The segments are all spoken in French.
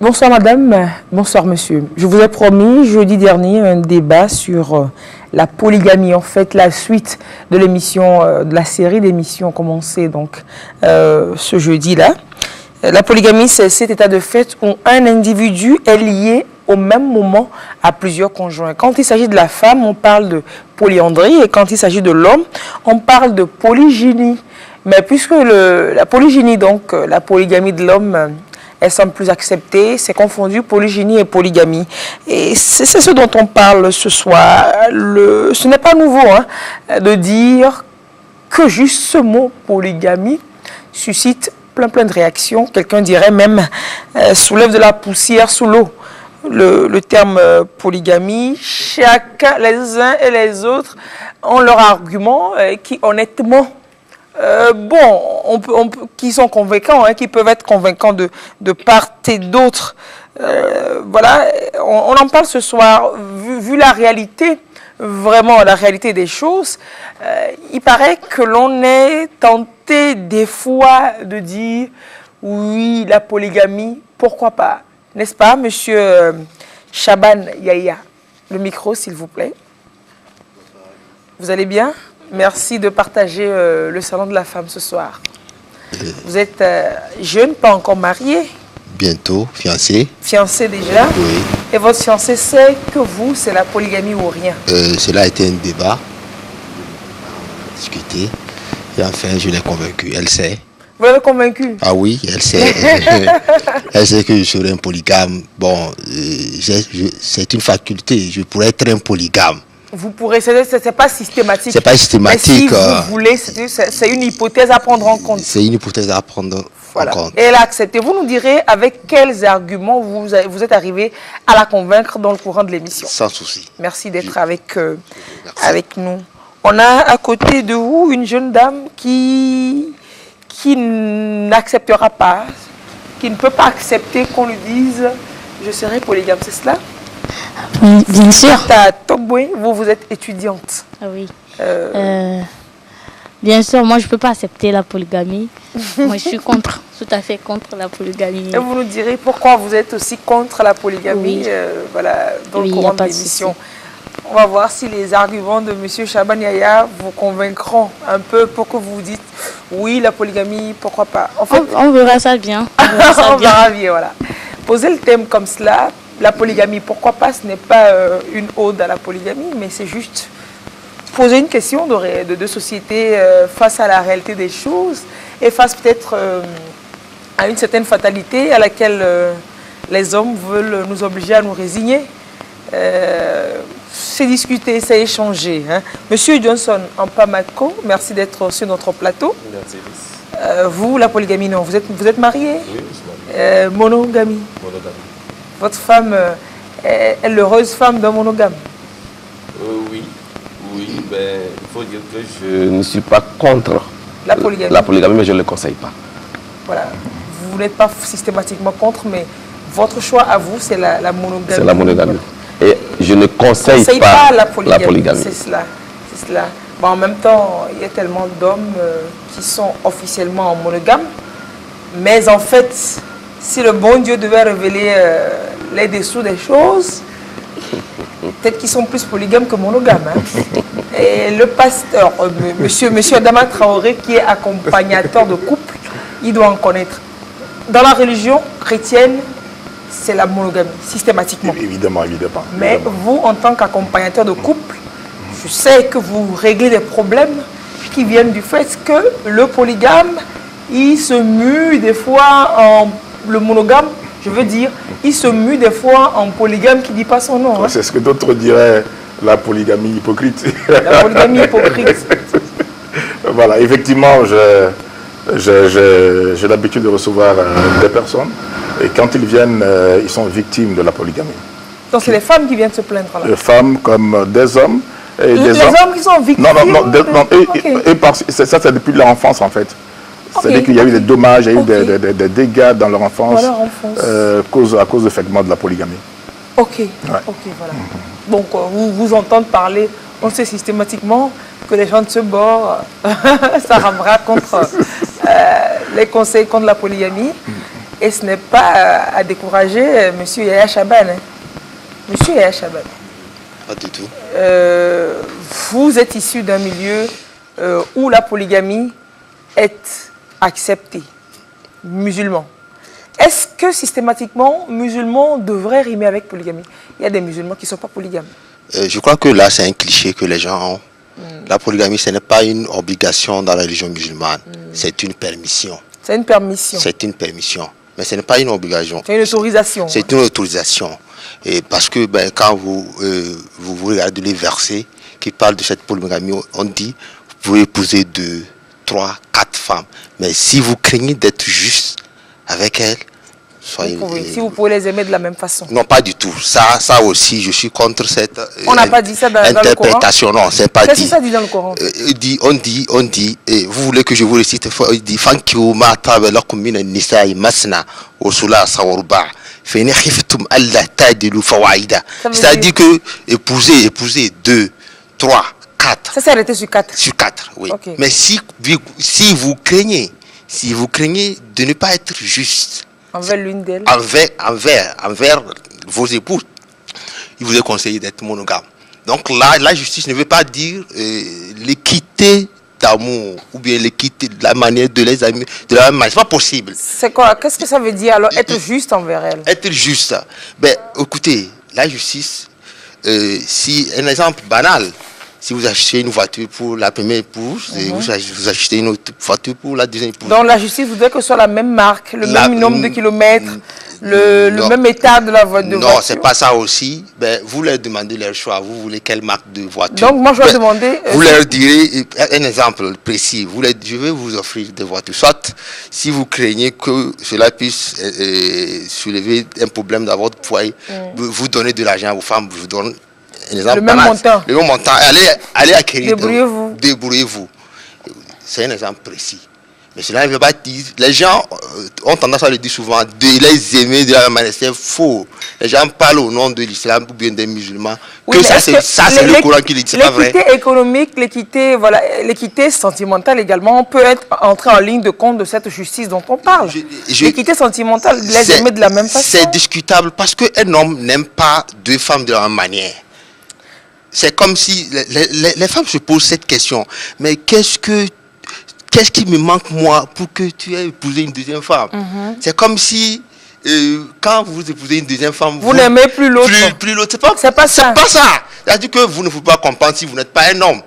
Bonsoir madame, bonsoir monsieur. Je vous ai promis jeudi dernier un débat sur la polygamie, en fait la suite de l'émission, de la série d'émissions commencée donc ce jeudi-là. La polygamie, c'est cet état de fait où un individu est lié au même moment à plusieurs conjoints. Quand il s'agit de la femme, on parle de polyandrie, et quand il s'agit de l'homme, on parle de polygynie. Mais puisque la polygynie, donc la polygamie de l'homme, elles sont plus acceptées, c'est confondu polygynie et polygamie. Et c'est ce dont on parle ce soir. Ce n'est pas nouveau de dire que juste ce mot polygamie suscite plein de réactions. Quelqu'un dirait même soulève de la poussière sous l'eau. Le terme polygamie, chacun, les uns et les autres ont leurs arguments qui honnêtement qui sont convaincants, qui peuvent être convaincants de part et d'autre. Voilà, on en parle ce soir, vu la réalité, vraiment la réalité des choses. Il paraît que l'on est tenté des fois de dire, oui, la polygamie, pourquoi pas? N'est-ce pas, monsieur Shaban Yaya? Le micro, s'il vous plaît. Vous allez bien? Merci de partager le salon de la femme ce soir. Vous êtes jeune, pas encore marié? Bientôt, fiancé. Fiancé déjà? Oui. Et votre fiancé sait que vous, c'est la polygamie ou rien? Cela a été un débat, discuté, et enfin je l'ai convaincue, elle sait. Vous l'avez convaincu? Ah oui, elle sait. Elle sait que je serai un polygame. Bon, c'est une faculté, je pourrais être un polygame. Vous pourrez, c'est pas systématique. C'est pas systématique. Mais si vous voulez, c'est une hypothèse à prendre en compte. C'est une hypothèse à prendre en compte. Et elle a accepté. Vous nous direz avec quels arguments vous êtes arrivé à la convaincre dans le courant de l'émission. Sans souci. Merci d'être avec nous. On a à côté de vous une jeune dame qui n'acceptera pas, qui ne peut pas accepter qu'on lui dise « je serai polygame », c'est cela? Oui, bien sûr. Vous êtes étudiante. Ah oui. Bien sûr, moi je ne peux pas accepter la polygamie. Moi je suis contre, tout à fait contre la polygamie. Et vous nous direz pourquoi vous êtes aussi contre la polygamie, oui. Voilà, dans le courant de l'émission. On va voir si les arguments de M. Shaban Yaya vous convaincront un peu pour que vous vous dites oui, la polygamie, pourquoi pas. En fait, on verra ça bien. On verra bien, voilà. Posez le thème comme cela, la polygamie, pourquoi pas, ce n'est pas une ode à la polygamie, mais c'est juste poser une question de société face à la réalité des choses et face peut-être à une certaine fatalité à laquelle les hommes veulent nous obliger à nous résigner. C'est discuter, c'est échanger. Monsieur Johnson Ampamako, merci d'être sur notre plateau. Merci. Vous, la polygamie, non. Vous êtes marié? Oui, je suis marié. Monogamie. Monogamie. Votre femme est l'heureuse femme d'un monogame? Oui, ben, il faut dire que je ne suis pas contre la polygamie, mais je ne le conseille pas. Voilà, vous n'êtes pas systématiquement contre, mais votre choix à vous, c'est la monogamie. C'est la monogamie. Et je ne conseille pas la polygamie. C'est cela. Bon, en même temps, il y a tellement d'hommes qui sont officiellement en monogame, mais en fait, si le bon Dieu devait révéler les dessous des choses, peut-être qu'ils sont plus polygames que monogames. Et le pasteur, monsieur Adama Traoré, qui est accompagnateur de couple, il doit en connaître. Dans la religion chrétienne, c'est la monogamie, systématiquement. Évidemment. Mais vous, en tant qu'accompagnateur de couple, je sais que vous réglez des problèmes qui viennent du fait que le polygame, il se mue des fois en... Le monogame, je veux dire, il se mue des fois en polygame qui ne dit pas son nom. C'est ce que d'autres diraient la polygamie hypocrite. La polygamie hypocrite. Voilà, effectivement, j'ai l'habitude de recevoir des personnes et quand ils viennent, ils sont victimes de la polygamie. Donc c'est les femmes qui viennent se plaindre là? Les femmes comme des hommes. Et les hommes qui sont victimes? Non, ça c'est depuis l'enfance en fait. C'est-à-dire qu'il y a eu des dommages, il y a eu des dégâts dans leur enfance, à cause du fait de la polygamie. Ok, voilà. Donc, vous entendre parler, on sait systématiquement que les gens de ce bord, ça ramera contre les conseils contre la polygamie. Et ce n'est pas à décourager M. Yaya Chaban. Hein. Monsieur Yaya Chaban. Pas du tout. Vous êtes issu d'un milieu où la polygamie est acceptée, musulman. Est-ce que systématiquement, musulmans devraient rimer avec polygamie? Il y a des musulmans qui ne sont pas polygames. Je crois que là, c'est un cliché que les gens ont. La polygamie, ce n'est pas une obligation dans la religion musulmane. C'est une permission. C'est une permission. C'est une permission. Mais ce n'est pas une obligation. C'est une autorisation. C'est une autorisation. Et parce que quand vous regardez les versets qui parlent de cette polygamie, on dit vous pouvez épouser 2, 3, 4 femmes. Mais si vous craignez d'être juste avec elles, soyez... Si vous pouvez les aimer de la même façon. Non, pas du tout. Ça aussi, je suis contre cette on n'a pas dit ça dans interprétation. Le Coran. Non, c'est pas dit. Qu'est-ce que ça dit dans le Coran? On dit, et vous voulez que je vous récite? Il dit, c'est-à-dire que épouser 2, 3, 4. Ça s'est arrêté sur 4. Sur 4, oui. Okay. Mais si vous craignez de ne pas être juste envers l'une d'elles, envers vos épouses, il vous est conseillé d'être monogame. Donc là, la justice ne veut pas dire l'équité d'amour ou bien l'équité de la manière de les aimer de la même manière. C'est pas possible. C'est quoi? Qu'est-ce que ça veut dire alors, être juste envers elles? Être juste. Ben, écoutez, la justice, si un exemple banal, si vous achetez une voiture pour la première épouse, et vous achetez une autre voiture pour la deuxième épouse. Donc la justice voudrait que ce soit la même marque, le même nombre de kilomètres, le même état de la voiture. Non, c'est pas ça aussi. Ben, vous leur demandez leur choix. Vous voulez quelle marque de voiture? Donc moi je vais demander... Vous leur direz, un exemple précis, je vais vous offrir des voitures. Soit si vous craignez que cela puisse soulever un problème dans votre foyer, vous donnez de l'argent à vos femmes, vous donnez... Le même montant. Le même montant. Allez acquérir. Débrouillez-vous. Débrouillez-vous. C'est un exemple précis. Mais cela ne veut pas dire... Les gens ont tendance à le dire souvent, de les aimer de la même manière. C'est faux. Les gens parlent au nom de l'islam ou bien des musulmans. Oui, que ça, c'est le Coran qui le dit. C'est pas vrai. L'équité économique, l'équité sentimentale également, on peut entrer en ligne de compte de cette justice dont on parle. L'équité sentimentale, les aimer de la même façon. C'est discutable parce qu'un homme n'aime pas 2 femmes de la même manière. C'est comme si les femmes se posent cette question. Mais qu'est-ce qui me manque moi pour que tu aies épousé une deuxième femme? C'est comme si quand vous épousez une deuxième femme, vous n'aimez plus l'autre. Plus l'autre. C'est pas ça. C'est-à-dire que vous ne pouvez pas comprendre si vous n'êtes pas un homme.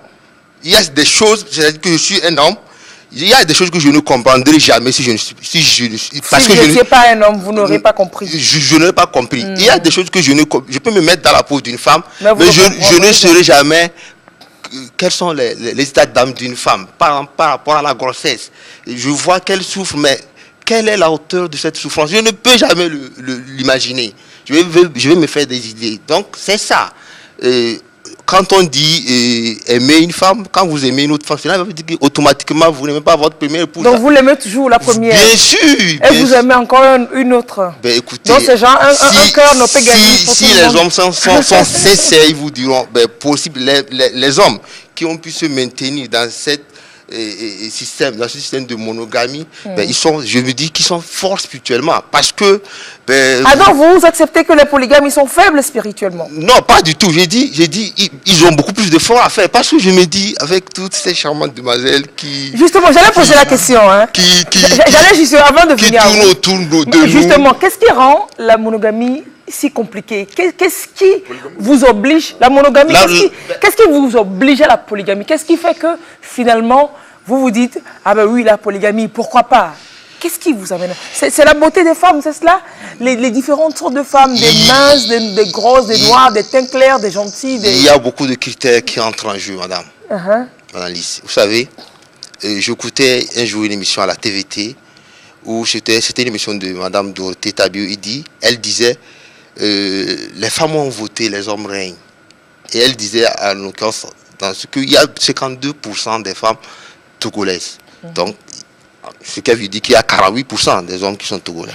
Il y a des choses, c'est-à-dire que je suis un homme. Il y a des choses que je ne comprendrai jamais si je ne suis parce que je n'étais pas un homme, vous n'aurez pas compris. Je n'aurais pas compris. Il y a des choses que je peux me mettre dans la peau d'une femme, mais je ne saurais jamais quels sont les états d'âme d'une femme par rapport à la grossesse. Je vois qu'elle souffre, mais quelle est la hauteur de cette souffrance? Je ne peux jamais l'imaginer. Je vais me faire des idées. Donc c'est ça. Quand on dit aimer une femme, quand vous aimez une autre femme, cela veut dire qu'automatiquement vous n'aimez pas votre première épouse. Donc vous l'aimez toujours la première? Bien sûr. Et vous aimez encore une autre? Ben écoutez, donc c'est genre un cœur ne peut gagner. Si les hommes sont sincères, ils vous diront, ben possible, les hommes qui ont pu se maintenir dans cette dans ce système de monogamie, ben, je me dis qu'ils sont forts spirituellement parce que... donc vous acceptez que les polygames sont faibles spirituellement? Non, pas du tout. J'ai dit ils ont beaucoup plus d'efforts à faire parce que je me dis avec toutes ces charmantes demoiselles qui... Justement, j'allais poser la question. Hein. J'allais juste avant de venir... Qui tournent autour de nous. Justement, qu'est-ce qui rend la monogamie si compliquée? Qu'est-ce qui vous oblige, la monogamie, qu'est-ce qui vous oblige à la polygamie? Qu'est-ce qui fait que finalement vous vous dites, ah ben oui, la polygamie, pourquoi pas? Qu'est-ce qui vous amène? C'est la beauté des femmes, c'est cela? Les différentes sortes de femmes, des minces, des grosses, des noires, des teints clairs, des gentilles. Il y a beaucoup de critères qui entrent en jeu, madame. Madame Lise. Vous savez, j'écoutais un jour une émission à la TVT où c'était une émission de madame Dorothée Tabiou. Elle disait, les femmes ont voté, les hommes règnent. Et elle disait, en l'occurrence, qu'il y a 52% des femmes togolaises. Donc, ce qu'elle veut dire qu'il y a 48% des hommes qui sont togolais.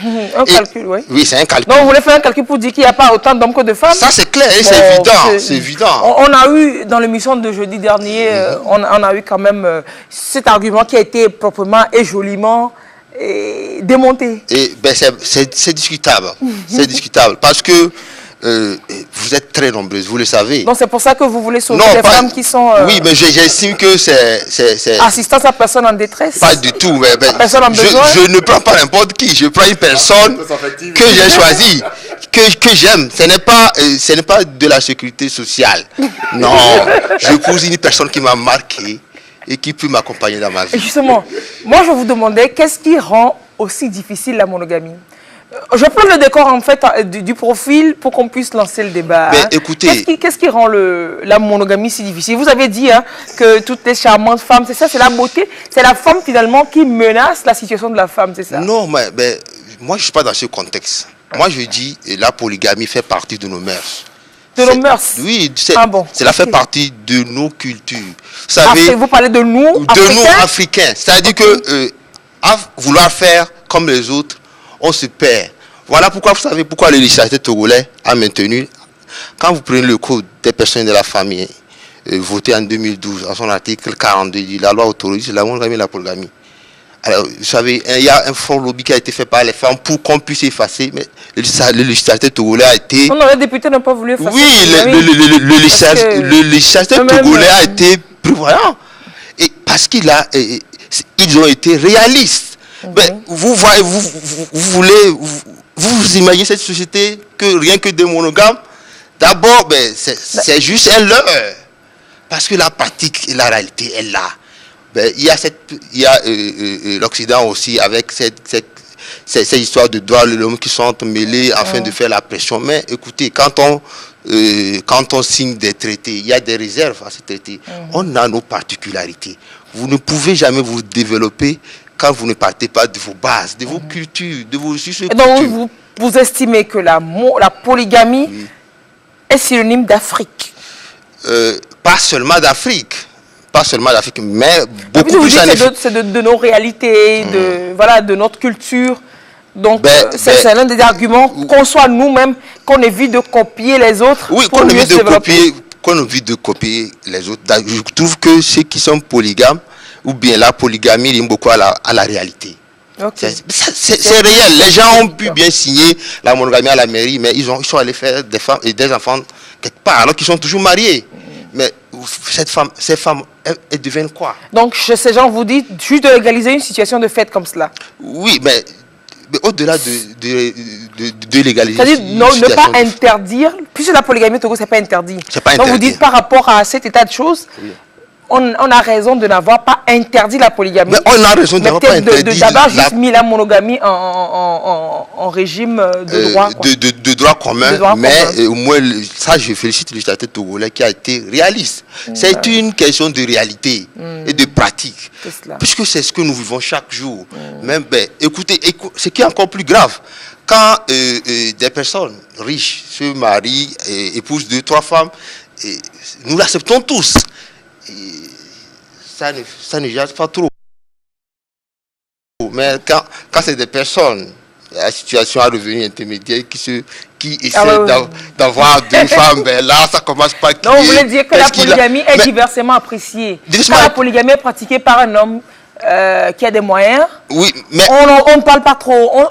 Calcul, oui. Oui, c'est un calcul. Donc, vous voulez faire un calcul pour dire qu'il n'y a pas autant d'hommes que de femmes? Ça, c'est clair, c'est évident. C'est évident. On a eu, dans l'émission de jeudi dernier, on a eu quand même cet argument qui a été proprement et joliment démonter. Et ben c'est discutable. C'est discutable parce que vous êtes très nombreuses, vous le savez. Donc c'est pour ça que vous voulez sauver les femmes qui sont... Oui, mais j'estime que c'est... Assistance à personne en détresse? Pas du tout. Mais, personne en besoin? Je ne prends pas n'importe qui. Je prends une personne que j'ai choisie, que j'aime. Ce n'est pas de la sécurité sociale. Non, je pose une personne qui m'a marqué et qui peut m'accompagner dans ma vie. Et justement, moi je vous demandais, qu'est-ce qui rend aussi difficile la monogamie? Je prends le décor en fait du profil pour qu'on puisse lancer le débat. Mais écoutez, qu'est-ce qui rend la monogamie si difficile? Vous avez dit que toutes les charmantes femmes, c'est ça, c'est la beauté, c'est la femme finalement qui menace la situation de la femme, c'est ça? Non, mais moi je ne suis pas dans ce contexte. Moi je dis la polygamie fait partie de nos mœurs. De nos mœurs? Oui, cela fait partie de nos cultures. Vous savez, vous parlez de nous, Africains? De nous, Africains. C'est-à-dire que à vouloir faire comme les autres, on se perd. Voilà pourquoi, vous savez, pourquoi le législateur togolais a maintenu, quand vous prenez le code des personnes de la famille, voté en 2012, en son article 42, dit la loi autorise la monogamie et la polygamie. Alors, vous savez, il y a un fort lobby qui a été fait par les femmes pour qu'on puisse effacer, mais le législateur togolais a été... Non, les députés n'ont pas voulu effacer. Oui, le législateur togolais a été prévoyant. Et parce qu'ils ont été réalistes. Mais vous imaginez cette société que rien que des monogames. D'abord, c'est juste un leurre. Parce que la pratique et la réalité est là. Il y a l'Occident aussi avec cette histoire de droits de l'homme qui sont mêlés afin de faire la pression. Mais écoutez, quand on signe des traités, il y a des réserves à ces traités. On a nos particularités. Vous ne pouvez jamais vous développer quand vous ne partez pas de vos bases, de vos cultures, de vos cultures. Donc vous estimez que la polygamie est synonyme d'Afrique? Pas seulement d'Afrique. Pas seulement d'Afrique, mais beaucoup plus en Afrique. C'est de nos réalités, de notre culture. Donc c'est l'un des arguments qu'on soit nous-mêmes, qu'on évite de copier les autres. Oui, qu'on évite de copier les autres. Je trouve que ceux qui sont polygames, ou bien la polygamie ligne beaucoup à la réalité. Okay. C'est réel. Les gens ont pu bien signer la monogamie à la mairie, mais ils sont allés faire des femmes et des enfants quelque part, alors qu'ils sont toujours mariés. Mais ces femmes, elles deviennent quoi? Donc, ces gens vous disent juste de légaliser une situation de fait comme cela? Oui, mais au-delà de légaliser... C'est-à-dire ne pas interdire, puisque la polygamie au Togo, ce n'est pas interdit. Donc, vous dites par rapport à cet état de choses... Oui. On a raison de n'avoir pas interdit la polygamie. Mais on a raison de n'avoir pas interdit. D'abord juste mis la monogamie en régime de droit. De droit commun. Mais au moins, ça, je félicite le législateur togolais qui a été réaliste. C'est une question de réalité et de pratique. Puisque c'est ce que nous vivons chaque jour. Même, écoutez, ce qui est encore plus grave, quand des personnes riches se marient et épousent 2, 3 femmes, nous l'acceptons tous. Ça ne jase pas trop. Mais quand c'est des personnes, la situation à revenu intermédiaire qui essaient d'avoir 2 femmes, là ça commence par... Donc vous voulez dire que la polygamie est diversement appréciée. Quand la polygamie est pratiquée par un homme qui a des moyens, oui, mais on ne parle pas trop.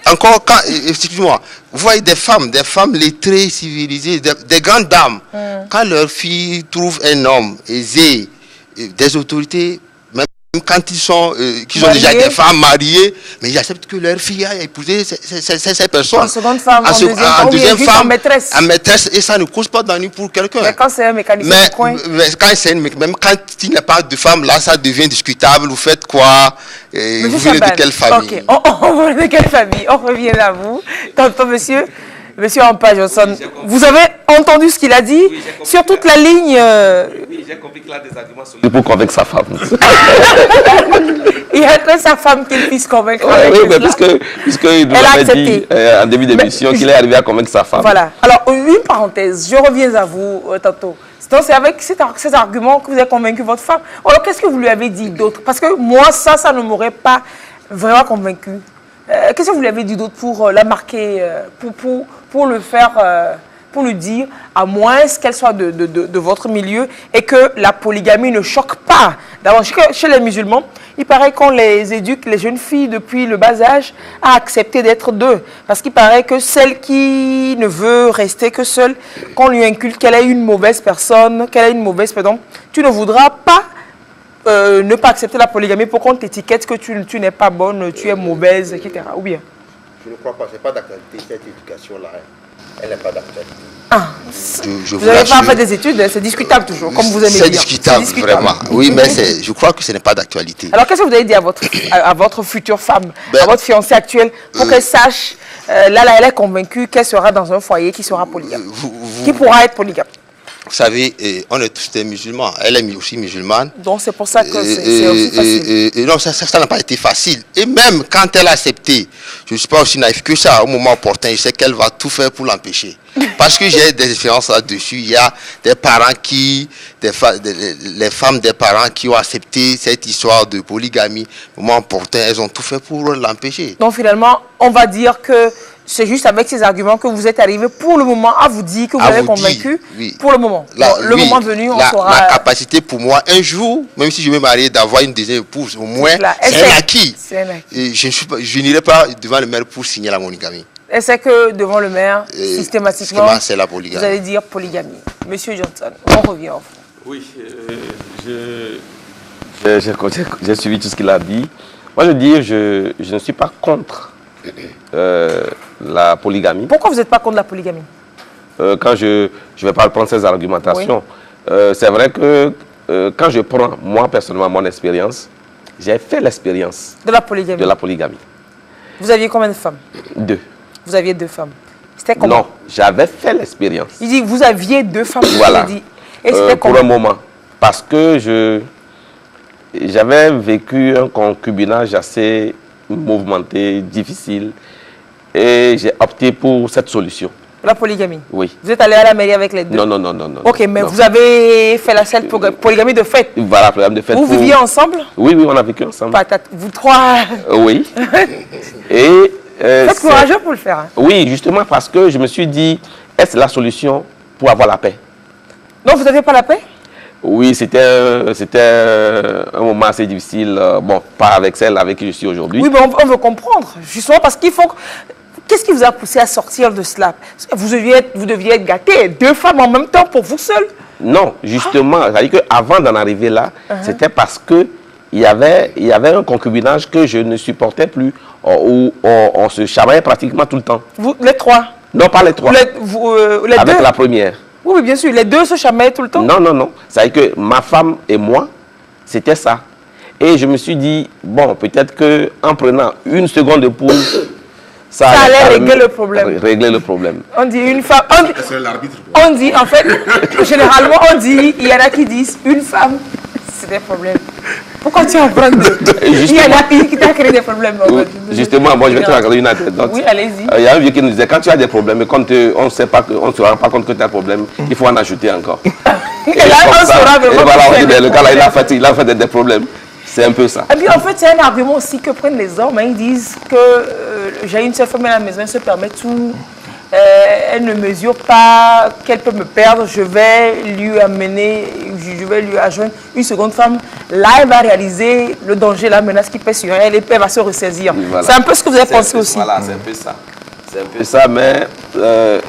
Encore, excusez-moi, vous voyez des femmes lettrées, civilisées, des grandes dames, quand leurs filles trouvent un homme aisé, des autorités, même quand ils ont déjà des femmes mariées, mais ils acceptent que leur fille aille épouser ces personnes. En seconde femme, en deuxième femme, en maîtresse, et ça ne cause pas d'ennui pour quelqu'un. Mais quand c'est un mécanicien du coin. Même quand il n'y a pas de femme, là, ça devient discutable. Vous faites quoi? Vous venez de quelle famille? Ok, on venait de quelle famille? On revient à vous. Tantôt, monsieur Ampa Johnson, vous avez entendu ce qu'il a dit? Oui, sur toute la ligne. Oui, j'ai compris qu'il a des arguments solides pour convaincre sa femme. Il attend sa femme qu'il puisse convaincre. Oui, mais puisqu'il nous avait dit en début d'émission qu'il est arrivé à convaincre sa femme. Voilà. Alors, une parenthèse, je reviens à vous tantôt. Donc, c'est avec ces arguments que vous avez convaincu votre femme. Alors, qu'est-ce que vous lui avez dit d'autre? Parce que moi, ça ne m'aurait pas vraiment convaincu. Qu'est-ce que vous lui avez dit d'autre pour la marquer, pour le faire pour lui dire, à moins qu'elle soit de votre milieu et que la polygamie ne choque pas. D'abord, chez les musulmans, il paraît qu'on les éduque, les jeunes filles, depuis le bas âge, à accepter d'être deux. Parce qu'il paraît que celle qui ne veut rester que seule, qu'on lui inculque qu'elle est une mauvaise personne, tu ne voudras pas ne pas accepter la polygamie pour qu'on t'étiquette que tu n'es pas bonne, tu es mauvaise, etc. Ou bien? Je ne crois pas, ce n'est pas d'actualité, cette éducation-là. Elle n'est pas d'actualité. Ah, vous n'avez pas fait des études, c'est discutable toujours, comme vous aimez dire. C'est discutable, vraiment. Oui, mais je crois que ce n'est pas d'actualité. Alors, qu'est-ce que vous avez dit à votre future femme, à votre fiancée actuelle, pour qu'elle sache, là, elle est convaincue qu'elle sera dans un foyer qui sera polygame, qui pourra être polygame? Vous savez, on est tous des musulmans. Elle est aussi musulmane. Donc, c'est pour ça que c'est aussi facile. Non, ça n'a pas été facile. Et même quand elle a accepté, je ne suis pas aussi naïf que ça. Au moment opportun, je sais qu'elle va tout faire pour l'empêcher. Parce que j'ai des expériences là-dessus. Il y a des parents les femmes des parents qui ont accepté cette histoire de polygamie. Au moment opportun, elles ont tout fait pour l'empêcher. Donc, finalement, on va dire que c'est juste avec ces arguments que vous êtes arrivé pour le moment à vous dire que vous avez convaincu. Oui. Pour le moment. Le moment venu, on saura. La capacité pour moi, un jour, même si je vais marier, d'avoir une deuxième épouse, au moins, c'est un acquis. Et je n'irai pas devant le maire pour signer la monogamie. Et c'est que devant le maire, systématiquement, c'est la polygamie. Vous allez dire polygamie. Monsieur Johnson, on revient au fond. Oui, j'ai suivi tout ce qu'il a dit. Moi, je dis, je ne suis pas contre la polygamie. Pourquoi vous n'êtes pas contre la polygamie? Quand je ne vais pas prendre ces argumentations, c'est vrai que quand je prends, moi, personnellement, mon expérience, j'ai fait l'expérience de la polygamie. Vous aviez combien de femmes? 2. Vous aviez 2 femmes. C'était comment? Non, j'avais fait l'expérience. Il dit, vous aviez 2 femmes. Voilà. Dit. Et c'était pour un moment. Parce que j'avais vécu un concubinage assez mouvementé, difficile. Et j'ai opté pour cette solution. La polygamie? Oui. Vous êtes allé à la mairie avec les 2? Non. Ok, mais vous avez fait la seule polygamie de fait? Voilà, polygamie de fait. Vous viviez ensemble? Oui, on a vécu ensemble. Vous 3? Oui. Et c'est courageux pour le faire. Hein? Oui, justement parce que je me suis dit, est-ce la solution pour avoir la paix? Non, vous n'aviez pas la paix? Oui, c'était un moment assez difficile. Bon, pas avec celle avec qui je suis aujourd'hui. Oui, mais on veut comprendre. Justement parce qu'il faut... Qu'est-ce qui vous a poussé à sortir de cela? Vous deviez être gâté. 2 femmes en même temps pour vous seul? Non, justement. C'est-à-dire qu'avant d'en arriver là, c'était parce que il y avait un concubinage que je ne supportais plus, où on se chamaillait pratiquement tout le temps. Vous, les 3? Non, pas les 3. Les avec 2? La première. Oui, bien sûr. Les 2 se chamaillaient tout le temps? Non. C'est-à-dire que ma femme et moi, c'était ça. Et je me suis dit, bon, peut-être qu'en prenant une seconde épouse, ça allait régler le problème. On dit une femme... On dit, en fait, généralement, il y en a qui disent une femme, c'est des problèmes. Pourquoi tu en prends 2? Il y en a une qui t'a créé des problèmes. Justement, moi, je vais te raconter une anecdote. Oui, allez-y. Il y a un vieux qui nous disait, quand tu as des problèmes et qu'on ne se rend pas compte que tu as un problème, il faut en ajouter encore. Et là, on saura vraiment. Voilà, on dit, le gars là, il a fait des problèmes. C'est un peu ça. Et puis en fait, c'est un argument aussi que prennent les hommes. Ils disent que j'ai une seule femme à la maison, elle se permet tout. Elle ne mesure pas qu'elle peut me perdre. Je vais lui adjoindre une seconde femme. Là, elle va réaliser le danger, la menace qui pèse sur elle et elle va se ressaisir. Voilà. C'est un peu ce que vous avez pensé aussi. Voilà, c'est un peu ça. C'est un peu ça, mais...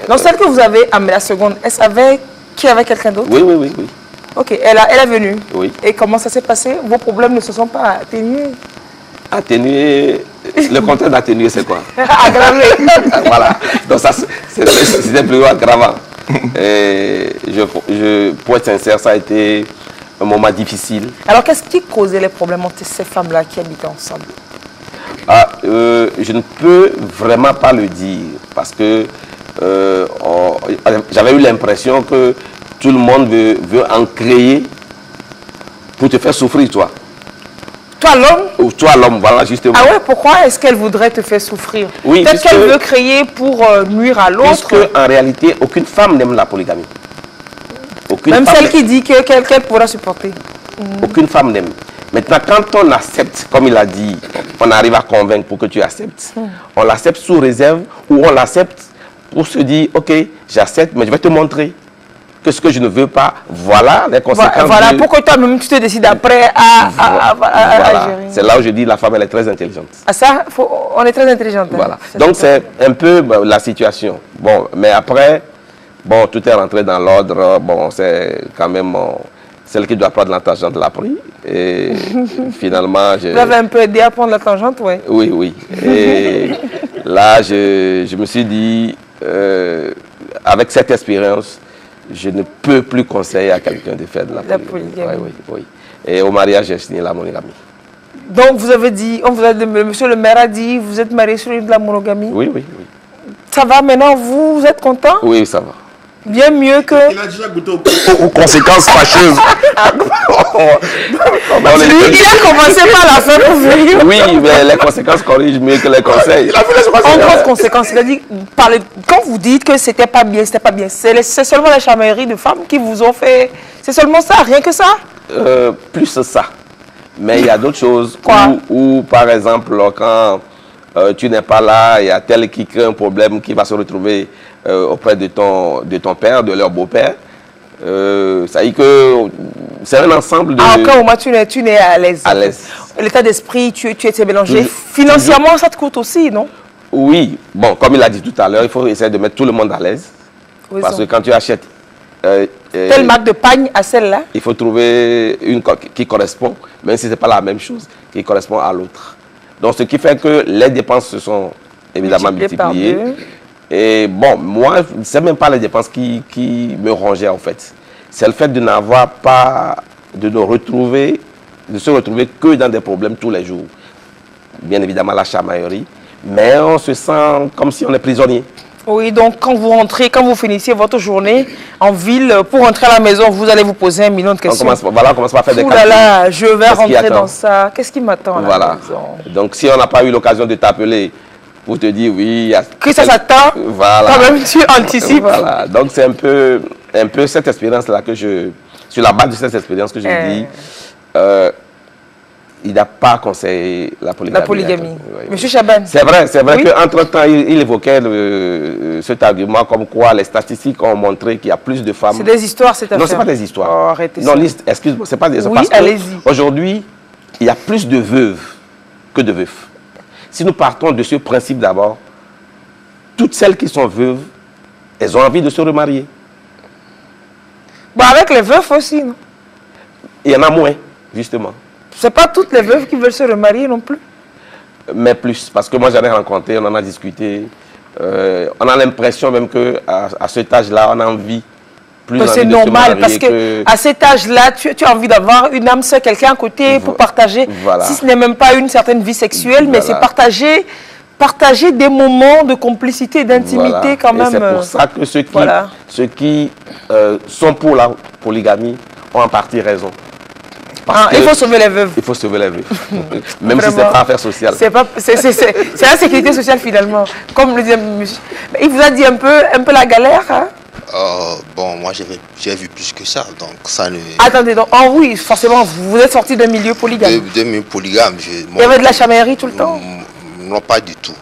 Donc celle que vous avez amenée la seconde, elle savait qu'il y avait quelqu'un d'autre? Oui. Ok, elle est venue. Oui. Et comment ça s'est passé? Vos problèmes ne se sont pas atténués? Atténuer, le contraire d'atténuer, c'est quoi? Aggraver. Voilà. Donc ça, c'était plus aggravant. Et pour être sincère, ça a été un moment difficile. Alors, qu'est-ce qui causait les problèmes entre ces femmes-là qui habitaient ensemble? Je ne peux vraiment pas le dire parce que j'avais eu l'impression que tout le monde veut en créer pour te faire souffrir, toi. Toi, l'homme? Ou toi, l'homme, voilà, justement. Ah ouais, pourquoi est-ce qu'elle voudrait te faire souffrir? Oui, peut-être qu'elle veut créer pour nuire à l'autre. Parce qu'en réalité, aucune femme n'aime la polygamie. Même celle qui dit qu'elle pourra supporter. Aucune femme n'aime. Maintenant, quand on accepte, comme il a dit, on arrive à convaincre pour que tu acceptes. On l'accepte sous réserve ou on l'accepte pour se dire, ok, j'accepte, mais je vais te montrer que ce que je ne veux pas, voilà les conséquences. Voilà, pourquoi toi-même tu te décides après à gérer. C'est là où je dis la femme, elle est très intelligente. Ah ça, on est très intelligente. Voilà. Donc c'est un peu la situation. Bon, mais après, bon, tout est rentré dans l'ordre. Bon, c'est quand même celle qui doit prendre la tangente l'a pris. Et finalement, Vous avez un peu aidé à prendre la tangente, oui. Oui, oui. Et là, je me suis dit, avec cette expérience, je ne peux plus conseiller à quelqu'un de faire de la polygamie. Oui, oui, oui. Et au mariage, j'ai signé la monogamie. Donc, vous avez dit, monsieur le maire a dit, vous êtes marié sur de la monogamie? Oui, oui, oui. Ça va maintenant, vous êtes content? Oui, ça va. Bien mieux que... Il a déjà goûté aux conséquences fâcheuses. Il a commencé par la fin pour venir. Oui, mais les conséquences corrigent mieux que les conseils. Il a fait les en conséquence, il a dit, quand vous dites que c'était pas bien, c'est seulement la chamaillerie de femmes qui vous ont fait... C'est seulement ça, rien que ça? Plus ça. Mais il y a d'autres choses. Quoi? Où, par exemple, quand tu n'es pas là, il y a tel qui crée un problème qui va se retrouver auprès de ton père, de leur beau-père. Ça dit que c'est un ensemble de... Ah, quand au moins tu n'es à l'aise. À l'aise. L'état d'esprit, tu étais mélangé. Financièrement, ça te coûte aussi, non? Oui. Bon, comme il a dit tout à l'heure, il faut essayer de mettre tout le monde à l'aise. Oui, parce que quand tu achètes... telle marque de pagne à celle-là? Il faut trouver une qui correspond, même si ce n'est pas la même chose, qui correspond à l'autre. Donc, ce qui fait que les dépenses se sont évidemment multipliées. Et bon, moi, ce n'est même pas les dépenses qui me rongeaient en fait. C'est le fait de n'avoir pas, de se retrouver que dans des problèmes tous les jours. Bien évidemment, la chamaillerie, mais on se sent comme si on est prisonnier. Oui, donc quand vous rentrez, quand vous finissez votre journée en ville, pour rentrer à la maison, vous allez vous poser 1 million de questions. On commence par faire des calculs. Ouh là là, je vais rentrer dans ça. Qu'est-ce qui m'attend à la maison? Donc si on n'a pas eu l'occasion de t'appeler pour te dire oui, il y a... Que ça s'attend, voilà. Quand même tu anticipes. Voilà, donc c'est un peu cette expérience-là que sur la base de cette expérience que je dis, il n'a pas conseillé la polygamie. La polygamie. Oui, Monsieur Chaban. C'est vrai oui. qu'entre-temps, il évoquait cet argument comme quoi les statistiques ont montré qu'il y a plus de femmes. C'est des histoires, cette affaire. Non, ce n'est pas des histoires. Oh, arrêtez non, excuse-moi, ce n'est pas des histoires. Oui, allez-y. Aujourd'hui, il y a plus de veuves que de veufs. Si nous partons de ce principe d'abord, toutes celles qui sont veuves, elles ont envie de se remarier. Bon, avec les veufs aussi, non? Il y en a moins, justement. Ce n'est pas toutes les veuves qui veulent se remarier non plus? Mais plus, parce que moi j'en ai rencontré, on en a discuté. On a l'impression même qu'à cet âge-là, on a envie. C'est normal, parce qu'à cet âge-là, tu as envie d'avoir une âme sœur, quelqu'un à côté pour partager, si ce n'est même pas une certaine vie sexuelle, mais c'est partager des moments de complicité, d'intimité quand même. C'est pour ça que ceux qui sont pour la polygamie ont en partie raison. Il faut sauver les veuves. Il faut sauver les veuves. Même si ce n'est pas affaire sociale. C'est la sécurité sociale finalement. Comme le disait monsieur. Il vous a dit un peu la galère, hein? Bon, moi j'ai vu plus que ça, donc ça ne... Attendez, donc, oui, forcément, vous êtes sorti d'un milieu polygame. De milieu polygame. Il y avait de la chamaillerie tout le temps? Non, pas du tout.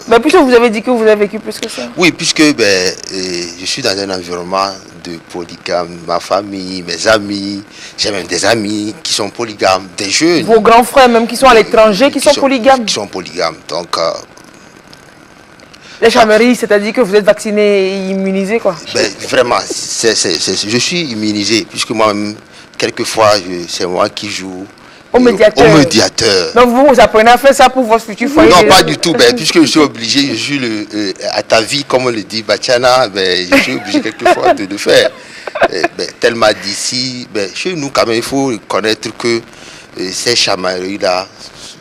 Mais puisque vous avez dit que vous avez vécu plus que ça? Oui, puisque je suis dans un environnement de polygame, ma famille, mes amis, j'ai même des amis qui sont polygames, des jeunes. Vos grands frères même qui sont à l'étranger, qui sont polygames? Qui sont polygames, donc... les chamailleries, c'est-à-dire que vous êtes vacciné et immunisé, quoi? Vraiment, je suis immunisé, puisque moi-même, quelquefois, c'est moi qui joue au médiateur. Donc vous apprenez à faire ça pour votre futur foyer? Non, pas du tout, puisque je suis obligé, je suis à ta vie, comme on le dit, Batiana, je suis obligé quelquefois de le faire. Tellement d'ici, chez nous, quand même, il faut reconnaître que ces chamailleries-là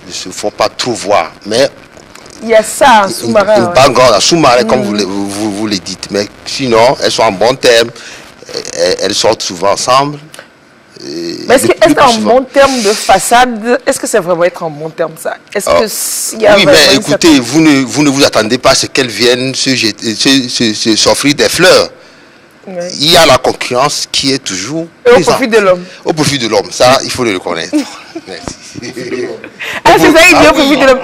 ne se font pas trop voir, mais... Il y a ça en sous-marin. En sous-marin, comme vous le dites. Mais sinon, elles sont en bon terme. Elles sortent souvent ensemble. Mais est-ce qu'en bon terme de façade, est-ce que c'est vraiment être en bon terme ça? Oui, mais écoutez, vous ne vous attendez pas à ce qu'elles viennent s'offrir des fleurs. Oui. Il y a la concurrence qui est toujours... Et au profit de l'homme. Au profit de l'homme, ça, il faut le reconnaître. Merci. C'est ça, il dit au profit de l'homme.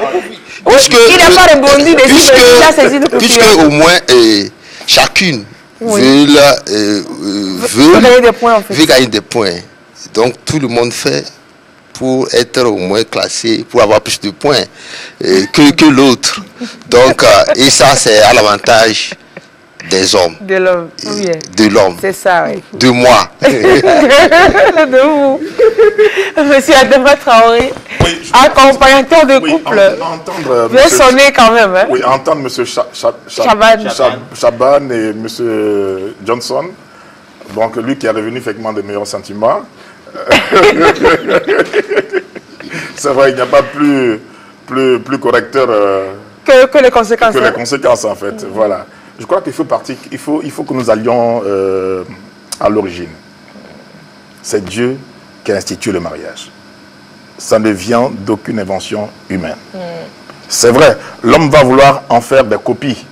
Il n'a pas rebondi dessus, mais il a saisi le puisque au moins, chacune oui. veut gagner des points, en fait. Veut gagner des points. Donc tout le monde fait pour être au moins classé, pour avoir plus de points que l'autre. Donc, et ça, c'est à l'avantage des hommes. De l'homme. Oui. De l'homme. C'est ça, oui. De moi. De vous. Monsieur Adama Traoré, oui, accompagnateur de couple. Vous avez sonné quand même. Hein? Oui, entendre monsieur Chaban et monsieur Johnson. Donc, lui qui est revenu effectivement de meilleurs sentiments. C'est vrai, il n'y a pas plus correcteur que les conséquences. Que les conséquences, en fait. Voilà. Je crois qu'il faut que nous allions à l'origine. C'est Dieu qui a institué le mariage. Ça ne vient d'aucune invention humaine. C'est vrai, l'homme va vouloir en faire des copies.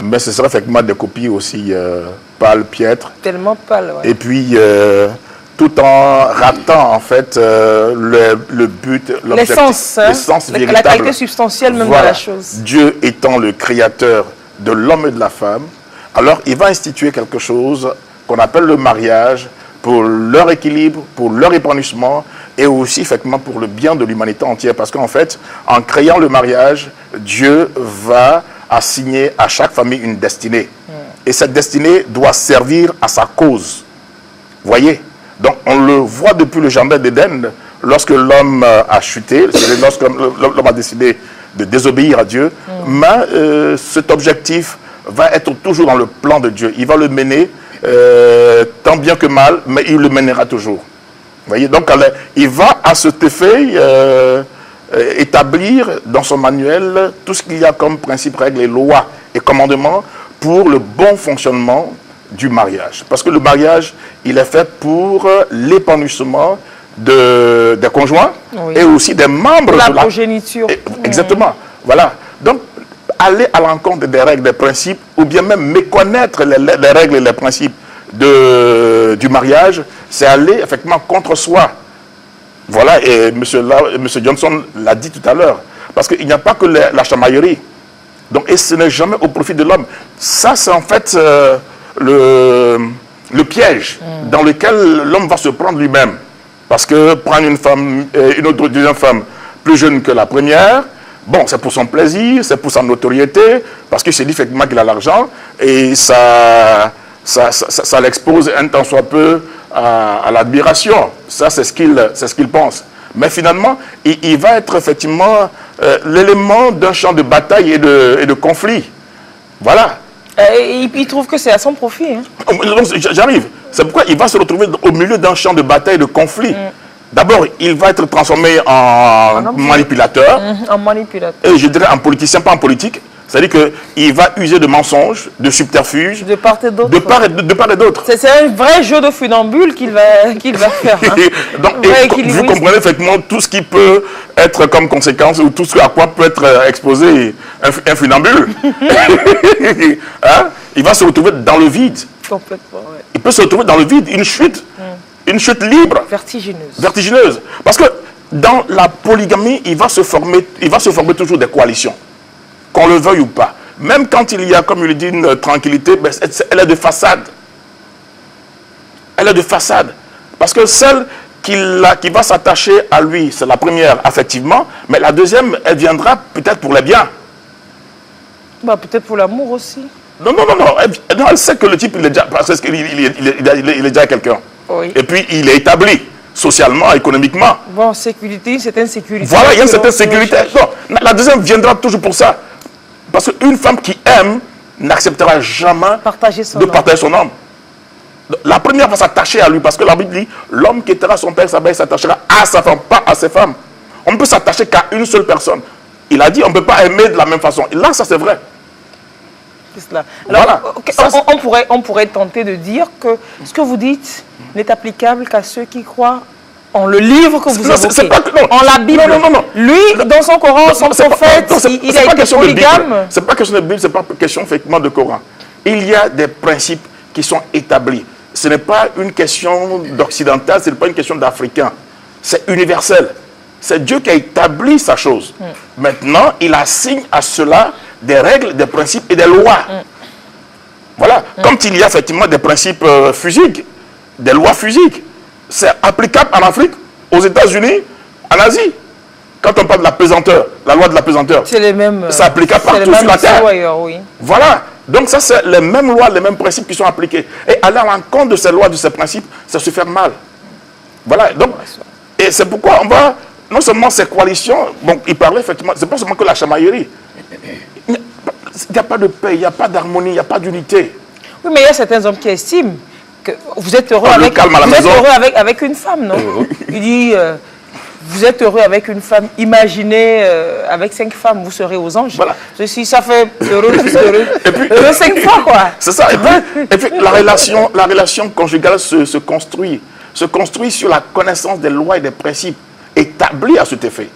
Mais ce sera effectivement des copies aussi pâles, piètres. Tellement pâles, ouais. Et puis, tout en ratant, en fait, le but, l'objectif. L'essence véritable. La qualité substantielle même de la chose. Dieu étant le créateur de l'homme et de la femme, alors il va instituer quelque chose qu'on appelle le mariage pour leur équilibre, pour leur épanouissement et aussi effectivement pour le bien de l'humanité entière. Parce qu'en fait, en créant le mariage, Dieu va assigner à chaque famille une destinée. Et cette destinée doit servir à sa cause. Voyez? Donc on le voit depuis le jardin d'Éden, lorsque l'homme a chuté, lorsque l'homme a décidé de désobéir à Dieu, mais cet objectif va être toujours dans le plan de Dieu. Il va le mener tant bien que mal, mais il le mènera toujours. Vous voyez, donc il va à cet effet établir dans son manuel tout ce qu'il y a comme principes, règles et lois et commandements pour le bon fonctionnement du mariage. Parce que le mariage, il est fait pour l'épanouissement des conjoints, oui, et aussi des membres de la progéniture. Exactement. Voilà. Donc, aller à l'encontre des règles, des principes, ou bien même méconnaître les règles et les principes du mariage, c'est aller effectivement contre soi. Voilà, et M. Johnson l'a dit tout à l'heure. Parce qu'il n'y a pas que la chamaillerie. Donc, et ce n'est jamais au profit de l'homme. Ça, c'est en fait le piège dans lequel l'homme va se prendre lui-même. Parce que prendre une femme, une deuxième femme plus jeune que la première, bon, c'est pour son plaisir, c'est pour sa notoriété, parce qu'il s'est dit effectivement qu'il a l'argent, et ça l'expose un tant soit peu à l'admiration. Ça, c'est ce qu'il pense. Mais finalement, il va être effectivement l'élément d'un champ de bataille et de conflit. Voilà. Et il trouve que c'est à son profit. Hein. J'arrive. C'est pourquoi il va se retrouver au milieu d'un champ de bataille et de conflit. D'abord, il va être transformé en manipulateur. En manipulateur. Et je dirais en politicien, pas en politique. C'est-à-dire qu'il va user de mensonges, de subterfuges. De part et d'autre. De part et d'autre. C'est un vrai jeu de funambule qu'il va faire. Hein. Donc, vous comprenez effectivement tout ce qui peut être comme conséquence, ou tout ce à quoi peut être exposé un funambule. Hein? Il va se retrouver dans le vide. Complètement, ouais. Il peut se retrouver dans le vide, une chute libre. Vertigineuse. Vertigineuse. Parce que dans la polygamie, il va se former toujours des coalitions. Qu'on le veuille ou pas. Même quand il y a, comme il dit, une tranquillité, ben, elle est de façade. Elle est de façade. Parce que celle qui va s'attacher à lui, c'est la première, affectivement, mais la deuxième, elle viendra peut-être pour les biens. Bah, peut-être pour l'amour aussi. Non. Elle sait que le type, il est déjà, parce qu'il est déjà quelqu'un. Oui. Et puis, il est établi socialement, économiquement. Bon, sécurité, une certaine sécurité. Voilà, il y a une certaine sécurité. Non, la deuxième viendra toujours pour ça. Parce qu'une femme qui aime n'acceptera jamais de partager son homme. La première va s'attacher à lui, parce que la Bible dit, l'homme qui quittera son père, sa mère, s'attachera à sa femme, pas à ses femmes. On ne peut s'attacher qu'à une seule personne. Il a dit, on ne peut pas aimer de la même façon. Et là, ça c'est vrai. C'est cela. Alors, voilà. On pourrait tenter de dire que ce que vous dites n'est applicable qu'à ceux qui croient en le livre que vous évoquez, en la Bible. Non. Lui, dans son Coran, son prophète, il a été polygame. Ce n'est pas question de Bible, ce n'est pas question effectivement de Coran. Il y a des principes qui sont établis. Ce n'est pas une question d'occidental, ce n'est pas une question d'africain. C'est universel. C'est Dieu qui a établi sa chose. Maintenant, il assigne à cela des règles, des principes et des lois. Voilà. Quand il y a effectivement des principes physiques, des lois physiques, c'est applicable en Afrique, aux États-Unis, en Asie. Quand on parle de la pesanteur, la loi de la pesanteur, c'est les mêmes. C'est applicable partout sur la Terre. Oui. Voilà. Donc ça, c'est les mêmes lois, les mêmes principes qui sont appliqués. Et aller à l'encontre de ces lois, de ces principes, ça se fait mal. Voilà. Donc, et c'est pourquoi on va, non seulement ces coalitions, bon, il parlait effectivement, c'est pas seulement que la chamaillerie. Il n'y a pas de paix, il n'y a pas d'harmonie, il n'y a pas d'unité. Oui, mais il y a certains hommes qui estiment que vous êtes heureux, avec une femme, non? Il dit, vous êtes heureux avec une femme, imaginez avec 5 femmes, vous serez aux anges. Voilà. Si ça fait heureux, heureux 5 fois, quoi. C'est ça. Et puis la relation conjugale se construit sur la connaissance des lois et des principes établis à cet effet.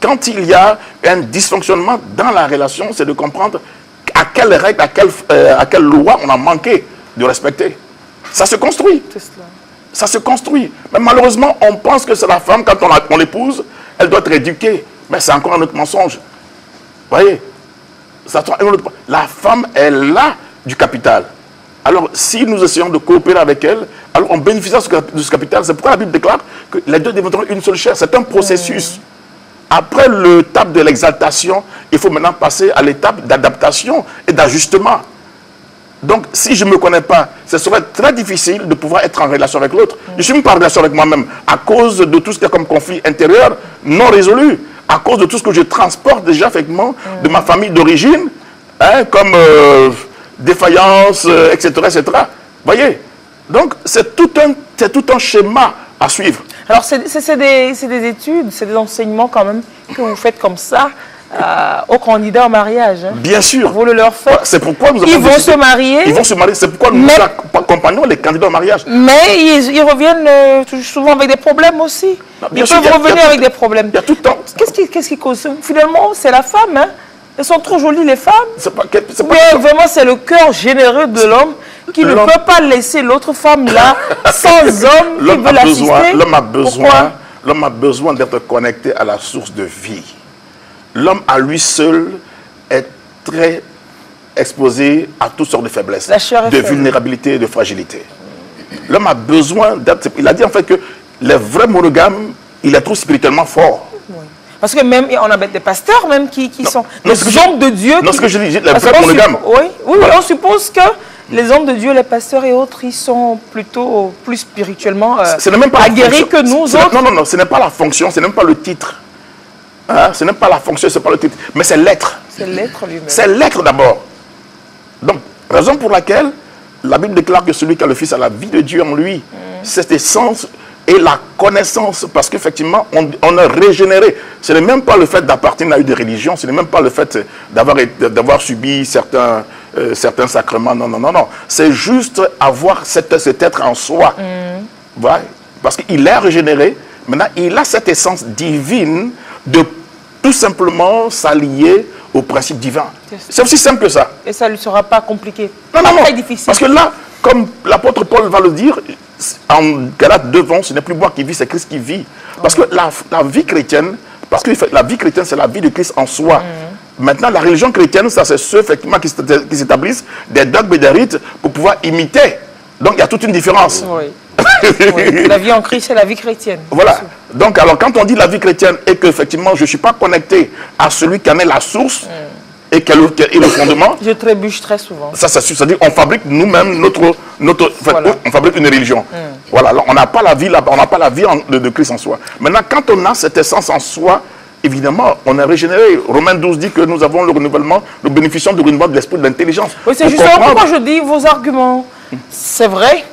Quand il y a un dysfonctionnement dans la relation, c'est de comprendre à quelles règles, à quelle loi on a manqué de respecter. Ça se construit. Ça se construit. Mais malheureusement, on pense que c'est la femme, quand on l'épouse, elle doit être éduquée. Mais c'est encore un autre mensonge. Vous voyez? La femme est là du capital. Alors, si nous essayons de coopérer avec elle, alors on bénéficiera de ce capital. C'est pourquoi la Bible déclare que les deux deviendront une seule chair. C'est un processus. Après l'étape de l'exaltation, il faut maintenant passer à l'étape d'adaptation et d'ajustement. Donc, si je ne me connais pas, ce serait très difficile de pouvoir être en relation avec l'autre. Je ne suis même pas en relation avec moi-même à cause de tout ce qu'il y a comme conflit intérieur non résolu, à cause de tout ce que je transporte déjà effectivement de ma famille d'origine, hein, comme défaillance, etc., etc. Vous voyez? Donc, c'est tout un schéma à suivre. Alors, c'est des études, c'est des enseignements quand même que vous faites comme ça aux candidats au mariage. Hein. Bien sûr. Vous le leur faites. C'est pourquoi nous avons Ils vont se marier. Ils vont se marier. C'est pourquoi nous accompagnons les candidats au mariage. Mais ils reviennent souvent avec des problèmes aussi. Non, ils peuvent revenir avec des problèmes. Il y a tout le temps. Qu'est-ce qui cause? Finalement, c'est la femme. Hein. Elles sont trop jolies, les femmes. Mais vraiment, c'est le cœur généreux de l'homme qui ne peut pas laisser l'autre femme là sans homme qui veut l'assister. L'homme a besoin d'être connecté à la source de vie. L'homme à lui seul est très exposé à toutes sortes de faiblesses, de vulnérabilité et de fragilité. L'homme a besoin d'être... Il a dit en fait que les vrais monogames, il est trop spirituellement fort. Oui. Parce que même, on a des pasteurs même qui sont des hommes de Dieu. Non, ce que je dis, les vrais monogames. Oui, voilà. On suppose que les hommes de Dieu, les pasteurs et autres, ils sont plutôt plus spirituellement aguerris que nous autres. Non, ce n'est pas la fonction, ce n'est même pas le titre. Hein, ce n'est pas la fonction, ce n'est pas le titre, mais c'est l'être. C'est l'être lui-même. C'est l'être d'abord. Donc, raison pour laquelle la Bible déclare que celui qui a le Fils a la vie de Dieu en lui. Cette essence et la connaissance, parce qu'effectivement, on est régénéré. Ce n'est même pas le fait d'appartenir à une religion, ce n'est même pas le fait d'avoir subi certains sacrements. Non. C'est juste avoir cet être en soi. Voilà. Parce qu'il est régénéré. Maintenant, il a cette essence divine de tout simplement s'allier au principe divin. C'est aussi simple que ça. Et ça ne lui sera pas compliqué. Non. Très difficile. Parce que là, comme l'apôtre Paul va le dire, en Galates 2:20, ce n'est plus moi qui vis, c'est Christ qui vit. Parce que la vie chrétienne, la vie chrétienne, c'est la vie de Christ en soi. Maintenant, la religion chrétienne, ça c'est ceux effectivement qui s'établissent des dogmes et des rites pour pouvoir imiter. Donc, il y a toute une différence. Oui. La vie en Christ, c'est la vie chrétienne. Voilà. Donc, alors, quand on dit la vie chrétienne et qu'effectivement, je ne suis pas connecté à celui qui en est la source et qui est le fondement. Je trébuche très souvent. C'est-à-dire qu'on fabrique nous-mêmes on fabrique une religion. Voilà. Alors, on n'a pas la vie là-bas, on n'a pas la vie de Christ en soi. Maintenant, quand on a cette essence en soi, évidemment, on est régénéré. Romains 12 dit que nous avons le renouvellement, nous bénéficions du renouvellement de l'esprit de l'intelligence. Oui, c'est justement pourquoi je dis vos arguments. C'est vrai.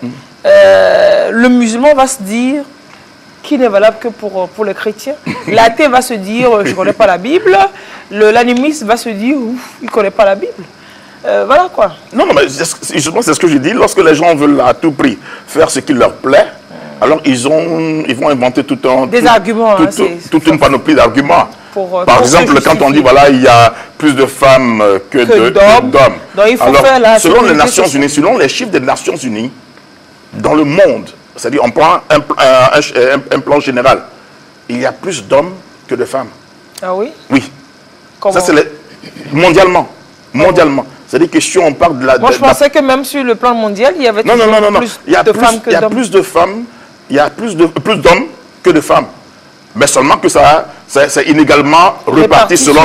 Le musulman va se dire qui n'est valable que pour les chrétiens. L'athée va se dire je ne connais pas la Bible. L'animiste va se dire il ne connaît pas la Bible. Voilà quoi. Non, mais justement, c'est ce que je dis. Lorsque les gens veulent à tout prix faire ce qui leur plaît, alors ils vont inventer toute une panoplie d'arguments. Par exemple, quand on dit voilà, il y a plus de femmes que d'hommes. Donc il faut faire selon les Nations Unies, selon les chiffres des Nations Unies, dans le monde, c'est-à-dire on prend un plan général, il y a plus d'hommes que de femmes. Ah oui? Oui. Comment? Ça c'est mondialement. Mondialement. C'est-à-dire que si on parle de la... Moi, je pensais que même sur le plan mondial, il y avait non. plus de femmes que d'hommes. Il y a plus de femmes, il y a plus d'hommes que de femmes. Mais seulement que c'est inégalement reparti selon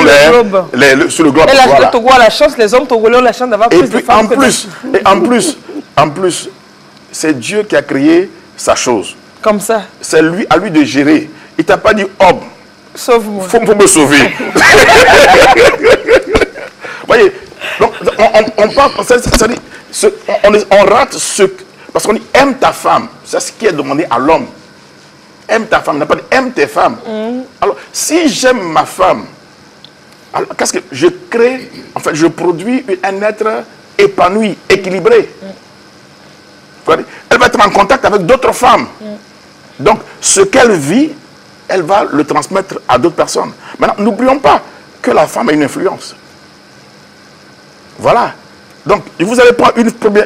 sur le globe. Et le Togo a la chance, les hommes togolais ont la chance d'avoir plus de femmes que d'hommes. Et en plus, c'est Dieu qui a créé sa chose. Comme ça. C'est à lui de gérer. Il t'a pas dit, homme, sauve-moi. Faut me sauver. Voyez, donc, on parle, on rate ce... Parce qu'on dit, aime ta femme. C'est ce qui est demandé à l'homme. Aime ta femme, n'a pas dit aime tes femmes. Alors, si j'aime ma femme, alors qu'est-ce que je crée? En fait, je produis un être épanoui, équilibré. Elle va être en contact avec d'autres femmes. Donc, ce qu'elle vit, elle va le transmettre à d'autres personnes. Maintenant, n'oublions pas que la femme a une influence. Voilà. Donc, vous allez prendre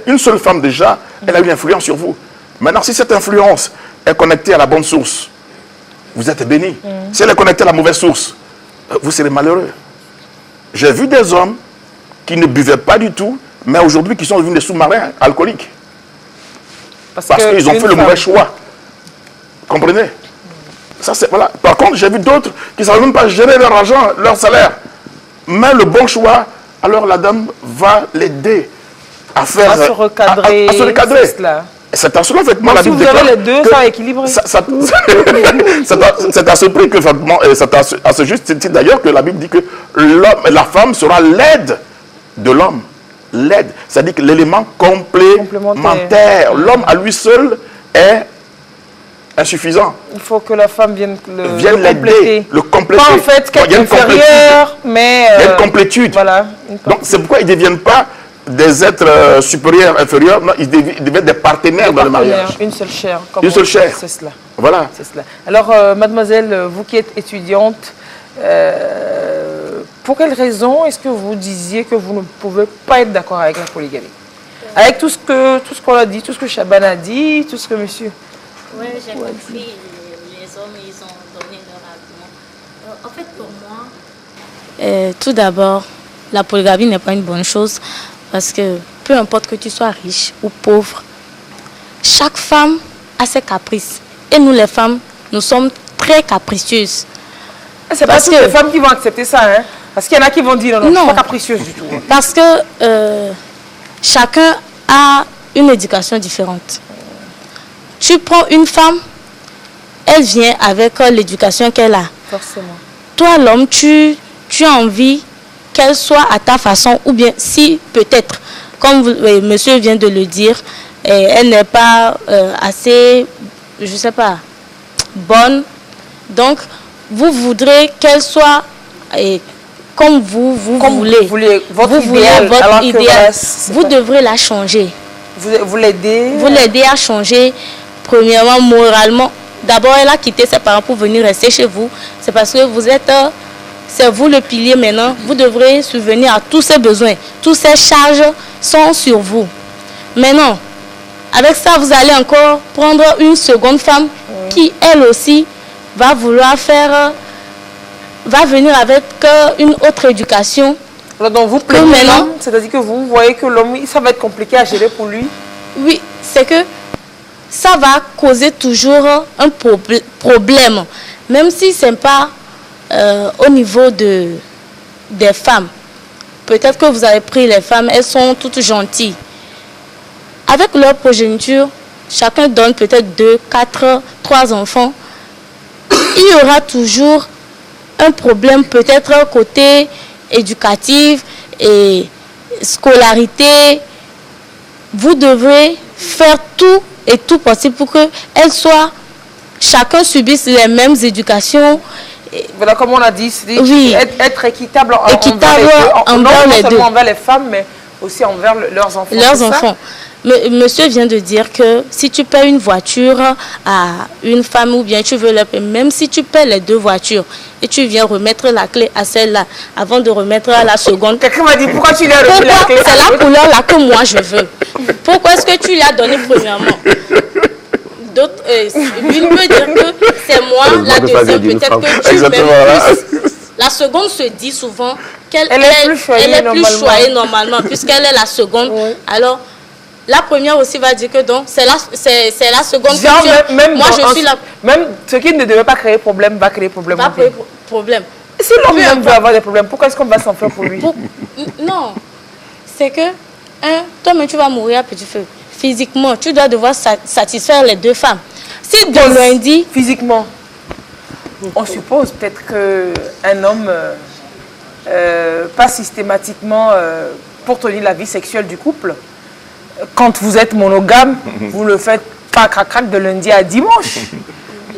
une seule femme déjà, elle a une influence sur vous. Maintenant, si cette influence est connectée à la bonne source, vous êtes béni. Si elle est connectée à la mauvaise source, vous serez malheureux. J'ai vu des hommes qui ne buvaient pas du tout, mais aujourd'hui qui sont devenus des sous-marins alcooliques. Parce qu'ils ont fait le mauvais choix. Comprenez? Ça, voilà. Par contre, j'ai vu d'autres qui ne savent même pas gérer leur argent, leur salaire. Mais le bon choix, alors la dame va l'aider à faire... À se recadrer. À se recadrer. C'est à cela, effectivement, la Bible déclare... Si vous avez les deux, ça équilibre. C'est à ce prix que, c'est à ce juste titre d'ailleurs que la Bible dit que la femme sera l'aide de l'homme. L'aide, c'est-à-dire que l'élément complémentaire. L'homme à lui seul est insuffisant. Il faut que la femme vienne l'aider, le compléter. Pas en fait quelque inférieur, mais... il y a une complétude. Voilà, donc c'est pourquoi ils ne deviennent pas des êtres supérieurs, inférieurs. Non, ils deviennent des partenaires dans le mariage. Une seule chair. Une seule chair. C'est cela. Voilà. C'est cela. Alors, mademoiselle, vous qui êtes étudiante, pour quelle raison est-ce que vous disiez que vous ne pouvez pas être d'accord avec la polygamie? Avec tout ce qu'on a dit, tout ce que Chaban a dit, tout ce que monsieur... Oui, j'ai compris. Les hommes, ils ont donné leur argument. En fait, pour moi, tout d'abord, la polygamie n'est pas une bonne chose parce que peu importe que tu sois riche ou pauvre, chaque femme a ses caprices. Et nous, les femmes, nous sommes très capricieuses. C'est pas toutes les femmes qui vont accepter ça, hein? Parce qu'il y en a qui vont dire non, je ne suis pas capricieuse du tout. Parce que chacun a une éducation différente. Tu prends une femme, elle vient avec l'éducation qu'elle a. Forcément. Toi, l'homme, tu as envie qu'elle soit à ta façon, ou bien si peut-être, comme monsieur vient de le dire, elle n'est pas assez, je ne sais pas, bonne. Donc, vous voudrez qu'elle soit comme vous voulez. Votre idéal. Vous devrez la changer. Vous l'aider. Vous l'aider à changer. Premièrement, moralement, d'abord, elle a quitté ses parents pour venir rester chez vous. C'est parce que c'est vous le pilier maintenant. Vous devrez subvenir à tous ses besoins. Toutes ces charges sont sur vous. Maintenant, avec ça, vous allez encore prendre une seconde femme qui, elle aussi, va vouloir va venir avec une autre éducation. Alors, donc, vous plaignez l'homme, c'est-à-dire que vous voyez que l'homme, ça va être compliqué à gérer pour lui? Oui, c'est que ça va causer toujours un problème, même si ce n'est pas au niveau des femmes. Peut-être que vous avez pris les femmes, elles sont toutes gentilles. Avec leur progéniture, chacun donne peut-être 2, 4, 3 enfants. Il y aura toujours un problème, peut-être côté éducatif et scolarité. Vous devrez faire tout et tout possible pour que chacun subisse les mêmes éducations. Voilà, comme on a dit, oui. être équitable envers les deux. Non seulement envers les femmes, mais aussi envers leurs enfants. Leurs enfants. Monsieur vient de dire que si tu paies une voiture à une femme ou bien tu veux la payer, même si tu paies les 2 voitures et tu viens remettre la clé à celle-là avant de remettre à la seconde. Quelqu'un m'a dit pourquoi tu lui as remis la clé? C'est la couleur là que moi je veux. Pourquoi est-ce que tu lui as donné premièrement? L'une peut dire que c'est moi, la deuxième peut-être que tu m'aimes plus. la seconde se dit souvent qu'elle est plus choyée normalement puisqu'elle est la seconde. Oui. Alors, la première aussi va dire que donc c'est la seconde. Genre, moi, je suis la... Même ce qui ne devait pas créer problème va créer problème. Va créer problème. Si l'homme même veut avoir des problèmes, pourquoi est-ce qu'on va s'en faire pour lui? Non. C'est que, toi-même, tu vas mourir à petit feu. Physiquement, tu dois devoir satisfaire les deux femmes. Si de lundi... Physiquement, on suppose peut-être qu'un homme, pas systématiquement pour tenir la vie sexuelle du couple, quand vous êtes monogame, vous ne le faites pas crac-crac de lundi à dimanche.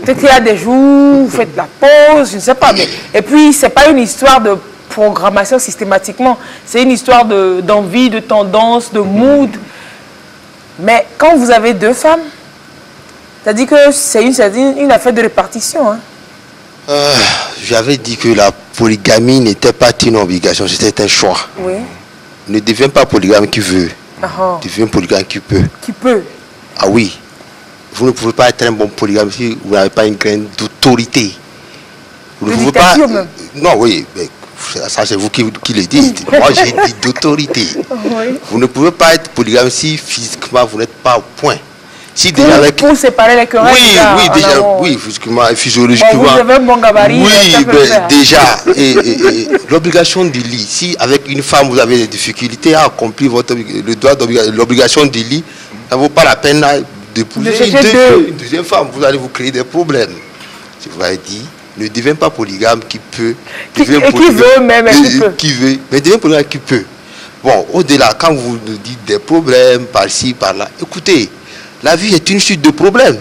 Peut-être qu'il y a des jours, vous faites la pause, je ne sais pas. Mais... Et puis, ce n'est pas une histoire de programmation systématiquement. C'est une histoire d'envie, de tendance, de mood. Mais quand vous avez deux femmes, c'est-à-dire que c'est une affaire de répartition. Hein. J'avais dit que la polygamie n'était pas une obligation, c'était un choix. Oui. Ne deviens pas polygame qui veut. Deviens polygame qui peut. Qui peut. Ah oui. Vous ne pouvez pas être un bon polygame si vous n'avez pas une graine d'autorité. Vous ne pouvez pas... Même. Non, oui, mais ça c'est vous qui le dites. Moi j'ai dit d'autorité. Oui. Vous ne pouvez pas être polygame si physiquement vous n'êtes pas au point. Si déjà pour séparer les querelles. Oui, déjà, oui, physiquement et physiologiquement. Bon, vous avez un bon gabarit. Oui, déjà, l'obligation du lit. Si avec une femme vous avez des difficultés à accomplir le droit l'obligation du lit, ça ne vaut pas la peine d'épouser une deuxième femme. Vous allez vous créer des problèmes. Je vous avais dit, ne deviens pas polygame qui peut. Qui veut même, qui veut, mais deviens polygame qui peut. Bon, au-delà, quand vous nous dites des problèmes par-ci, par-là, écoutez. La vie est une suite de problèmes.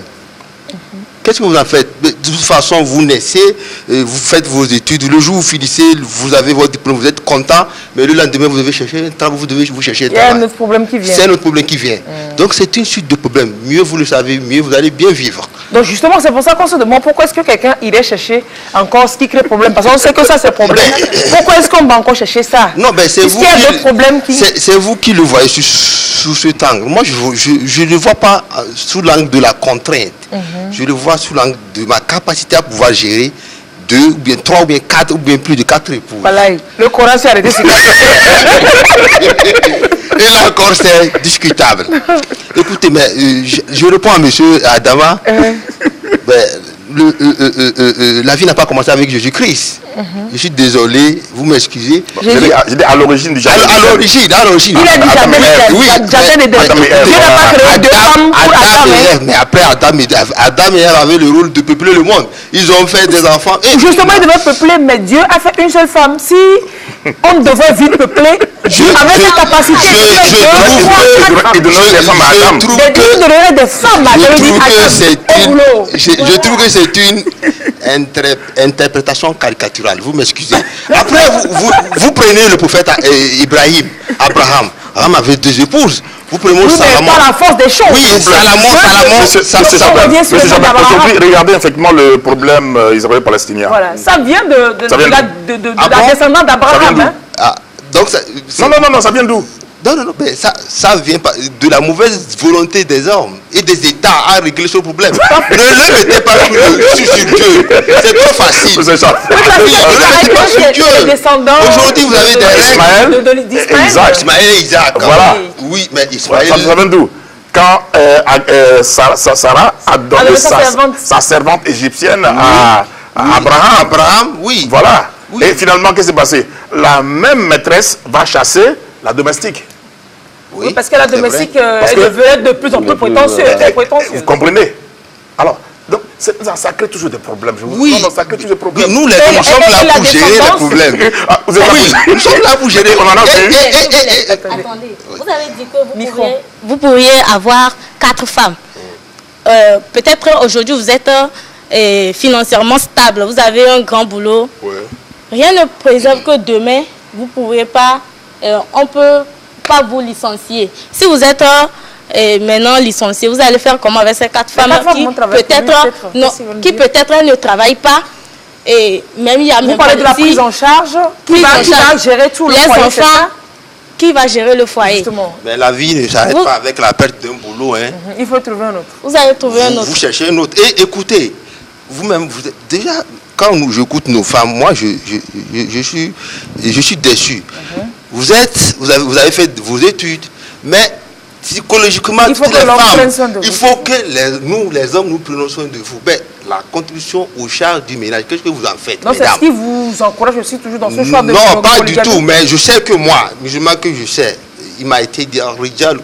Qu'est-ce que vous en faites? De toute façon, vous naissez, vous faites vos études. Le jour où vous finissez, vous avez votre diplôme, vous êtes content. Mais le lendemain, vous devez chercher un travail, vous devez vous chercher un travail. Il y a un autre problème qui vient. C'est un autre problème qui vient. Donc, c'est une suite de problèmes. Mieux vous le savez, mieux vous allez bien vivre. Donc, justement, c'est pour ça qu'on se demande pourquoi est-ce que quelqu'un irait chercher encore ce qui crée problème. Parce qu'on sait que ça, c'est problème. Pourquoi est-ce qu'on va encore chercher ça? Non, ben, c'est vous. C'est vous qui le voyez sous cet angle. Moi, je ne le vois pas sous l'angle de la contrainte. Je le vois sous l'angle de ma capacité à pouvoir gérer 2 ou bien 3 ou bien 4 ou bien plus de 4 épouses. Voilà, le Coran s'est arrêté sur 4. Et là encore, c'est discutable. Écoutez, mais je réponds à M. Adama. La vie n'a pas commencé avec Jésus-Christ. Je suis désolé, vous m'excusez. J'ai dit à l'origine du jardin. À l'origine. Il a dit jardin d'Éden. Dieu n'a pas créé deux femmes pour Adam. Mais après Adam et Ève avaient le rôle de peupler le monde. Ils ont fait des enfants. Justement, ils devaient peupler, mais Dieu a fait une seule femme. Si on devait vite peupler, Dieu avait la capacité de donner des femmes à Adam. Je trouve que c'est une interprétation caricaturale. Vous m'excusez. Après, vous prenez le prophète Abraham. Abraham avait 2 épouses. Vous prenez Salomon. Par la force des choses. Oui, Salomon, aujourd'hui, regardez effectivement le problème israélo-palestinien. Voilà, ça vient de la descendance d'Abraham. Donc, non, ça vient d'où? Non, mais ça vient de la mauvaise volonté des hommes et des États à régler ce problème. Ne le mettez pas sur Dieu. C'est trop facile. C'est ça. Ne le mettez pas sur Dieu. Aujourd'hui, vous avez des règles. Ismaël et Isaac. Voilà. Oui, mais Ismaël. Ça vient d'où? Quand Sarah a donné sa servante égyptienne à Abraham. Oui. Voilà. Et finalement, qu'est-ce qui s'est passé? La même maîtresse va chasser la domestique. Oui, parce que la domestique, elle devait être de plus en plus prétentieuse. Vous comprenez? Alors, donc, ça crée toujours des problèmes. Oui. Non, ça crée toujours des problèmes. Nous, nous sommes là pour gérer les problèmes. Nous sommes là pour gérer. On en a fait. Attendez, vous avez dit que vous pourriez avoir 4 femmes. Peut-être aujourd'hui, vous êtes financièrement stable. Vous avez un grand boulot. Ouais. Rien ne préserve que demain, vous ne pourrez pas... on ne peut pas vous licencier. Si vous êtes maintenant licencié, vous allez faire comment avec ces 4 femmes qui peut-être ne travaillent pas et même il y a vous parlez de la prise en charge qui va gérer tout le foyer, enfants, qui va gérer le foyer. Justement. Mais la vie ne s'arrête pas avec la perte d'un boulot. Hein. Il faut trouver un autre. Vous allez trouver un autre. Vous cherchez un autre. Et écoutez, vous-même, vous êtes déjà... quand j'écoute nos femmes, moi, je suis déçu. Vous avez fait vos études, mais psychologiquement, il faut toutes les femmes, il faut que nous, les hommes, nous prenions soin de vous. Ben, la contribution aux charges du ménage, qu'est-ce que vous en faites, non, c'est ce qui vous encourage aussi toujours dans ce choix de non, pas du tout, mais je sais que moi, musulman que je sais, il m'a été dit en Rijal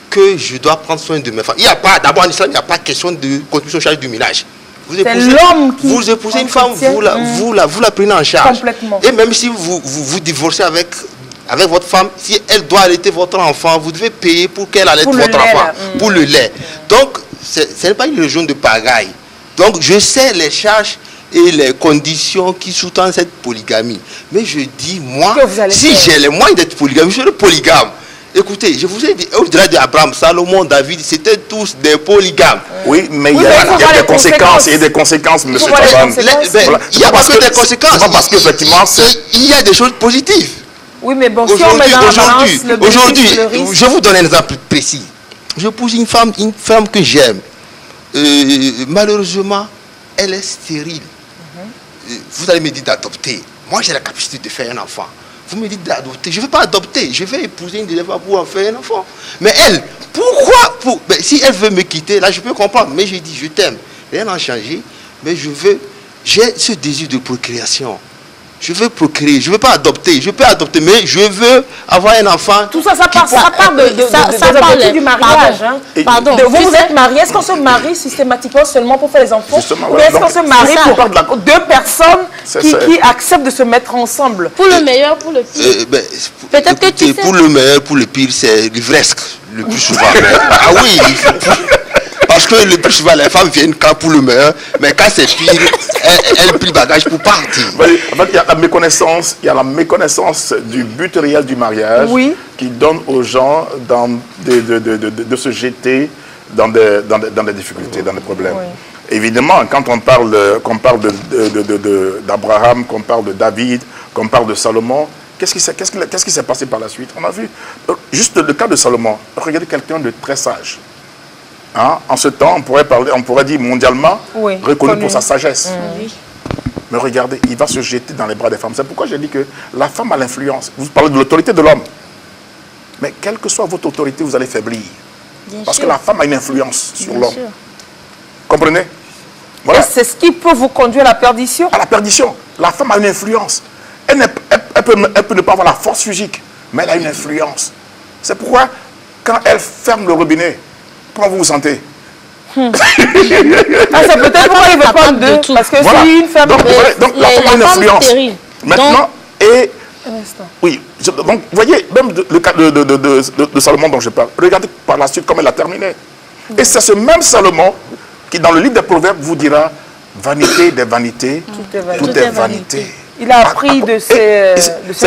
que je dois prendre soin de mes femmes. Il n'y a pas, d'abord en islam, il n'y a pas question de contribution aux charges du ménage. Vous épousez une femme, vous la prenez en charge. Complètement. Et même si vous divorcez avec votre femme, si elle doit allaiter votre enfant, vous devez payer pour qu'elle allaite votre enfant, pour le lait. Donc, ce n'est pas une religion de pagaille. Donc, je sais les charges et les conditions qui sous-tendent cette polygamie. Mais je dis, moi, si j'ai les moyens d'être polygame, je serai polygame. Écoutez, je vous ai dit, au-delà d'Abraham, Salomon, David, c'était tous des polygames. Oui, mais il y a des conséquences. Il y a des conséquences, monsieur Chaban. Il n'y a pas que des conséquences. Parce qu'effectivement, il y a des choses positives. Oui, mais bon, si on met dans la balance le bénéfice, le risque... je vous donne un exemple précis. J'épouse une femme que j'aime. Malheureusement, elle est stérile. Vous allez me dire d'adopter. Moi, j'ai la capacité de faire un enfant. Vous me dites d'adopter. Je ne vais pas adopter. Je vais épouser une deuxième femme pour en faire un enfant. Mais elle, pourquoi si elle veut me quitter, là, je peux comprendre. Mais j'ai dit, je t'aime. Rien n'a changé. Mais j'ai ce désir de procréation. Je veux procréer, je ne veux pas adopter. Je peux adopter, mais je veux avoir un enfant. Tout ça, ça part de du mariage. Pardon. Vous êtes mariés. Est-ce qu'on se marie systématiquement seulement pour faire les enfants? Ou est-ce qu'on se marie pour deux personnes qui acceptent de se mettre ensemble? Pour le meilleur, pour le pire. Peut-être que tu sais. Pour le meilleur, pour le pire, c'est l'ivresse le plus souvent. Ah oui, parce que le plus souvent, les femmes viennent quand pour le meilleur, mais quand c'est pire, elles plient le bagage pour partir. En fait, il y a la méconnaissance du but réel du mariage qui donne aux gens de se jeter dans des difficultés, dans des problèmes. Oui. Évidemment, quand on parle d'Abraham, qu'on parle de David, qu'on parle de Salomon, qu'est-ce qui s'est passé par la suite? On a vu juste le cas de Salomon. Regardez quelqu'un de très sage. Hein? En ce temps, on pourrait dire mondialement reconnu pour sa sagesse. Mais regardez, il va se jeter dans les bras des femmes. C'est pourquoi j'ai dit que la femme a l'influence. Vous parlez de l'autorité de l'homme. Mais quelle que soit votre autorité, vous allez faiblir. Parce que la femme a une influence sur l'homme. Comprenez? Voilà. Et c'est ce qui peut vous conduire à la perdition. À la perdition. La femme a une influence. Elle peut ne pas avoir la force physique, mais elle a une influence. C'est pourquoi, quand elle ferme le robinet, comment vous vous sentez? C'est peut-être pourquoi il veut prendre deux. Parce que si une femme... Donc la femme a une influence. Maintenant, oui, donc vous voyez, même le cas de Salomon dont je parle, regardez par la suite comment elle a terminé. Et c'est ce même Salomon qui, dans le livre des Proverbes, vous dira vanité des vanités, tout est vanité. Il a appris de ses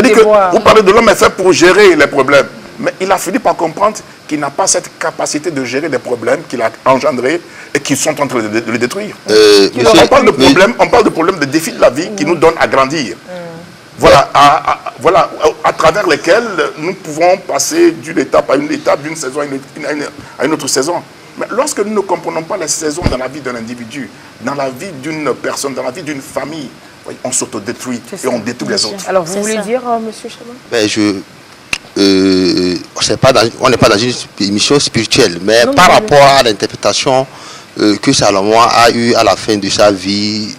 devoirs. Vous parlez de l'homme est fait pour gérer les problèmes. Mais il a fini par comprendre qu'il n'a pas cette capacité de gérer des problèmes qu'il a engendrés et qui sont en train de le détruire. On parle de problèmes, de défis de la vie qui nous donnent à grandir. Voilà, à travers lesquels nous pouvons passer d'une étape à une étape, d'une saison à une autre saison. Mais lorsque nous ne comprenons pas les saisons dans la vie d'un individu, dans la vie d'une personne, dans la vie d'une famille, on s'autodétruit et on détruit les autres. Alors vous voulez dire, M. Chaban? On n'est pas dans une émission spirituelle, mais par rapport à l'interprétation que Salomon a eue à la fin de sa vie,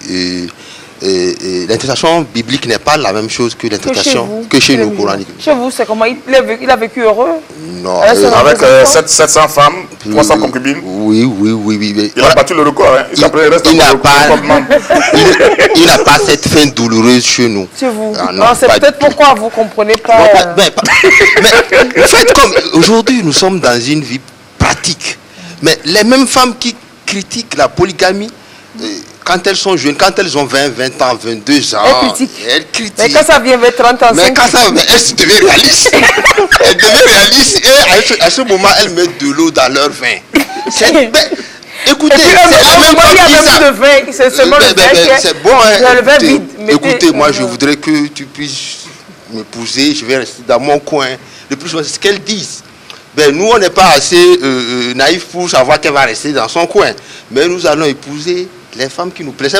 l'interprétation biblique n'est pas la même chose que l'interprétation que chez nous coraniques. Chez vous, c'est comment il a vécu heureux? Non. Avec 700 femmes, 300 concubines. Oui. Il a battu le record. Hein. Il n'a pas cette fin douloureuse chez nous. Chez vous. C'est peut-être pourquoi vous ne comprenez pas. Mais en fait, comme aujourd'hui, nous sommes dans une vie pratique. Mais les mêmes femmes qui critiquent la polygamie, quand elles sont jeunes, quand elles ont 20 ans, 22 ans, elles critiquent. Mais quand ça vient vers 30 ans, elles deviennent réalistes. Elles deviennent réalistes et à ce moment, elles mettent de l'eau dans leur vin. Écoutez, c'est la même chose. C'est bon, hein. Écoutez, moi, je voudrais que tu puisses m'épouser. Je vais rester dans mon coin. Le plus souvent, c'est ce qu'elles disent. Nous, on n'est pas assez naïfs pour savoir qu'elle va rester dans son coin. Mais nous allons épouser les femmes qui nous plaisent.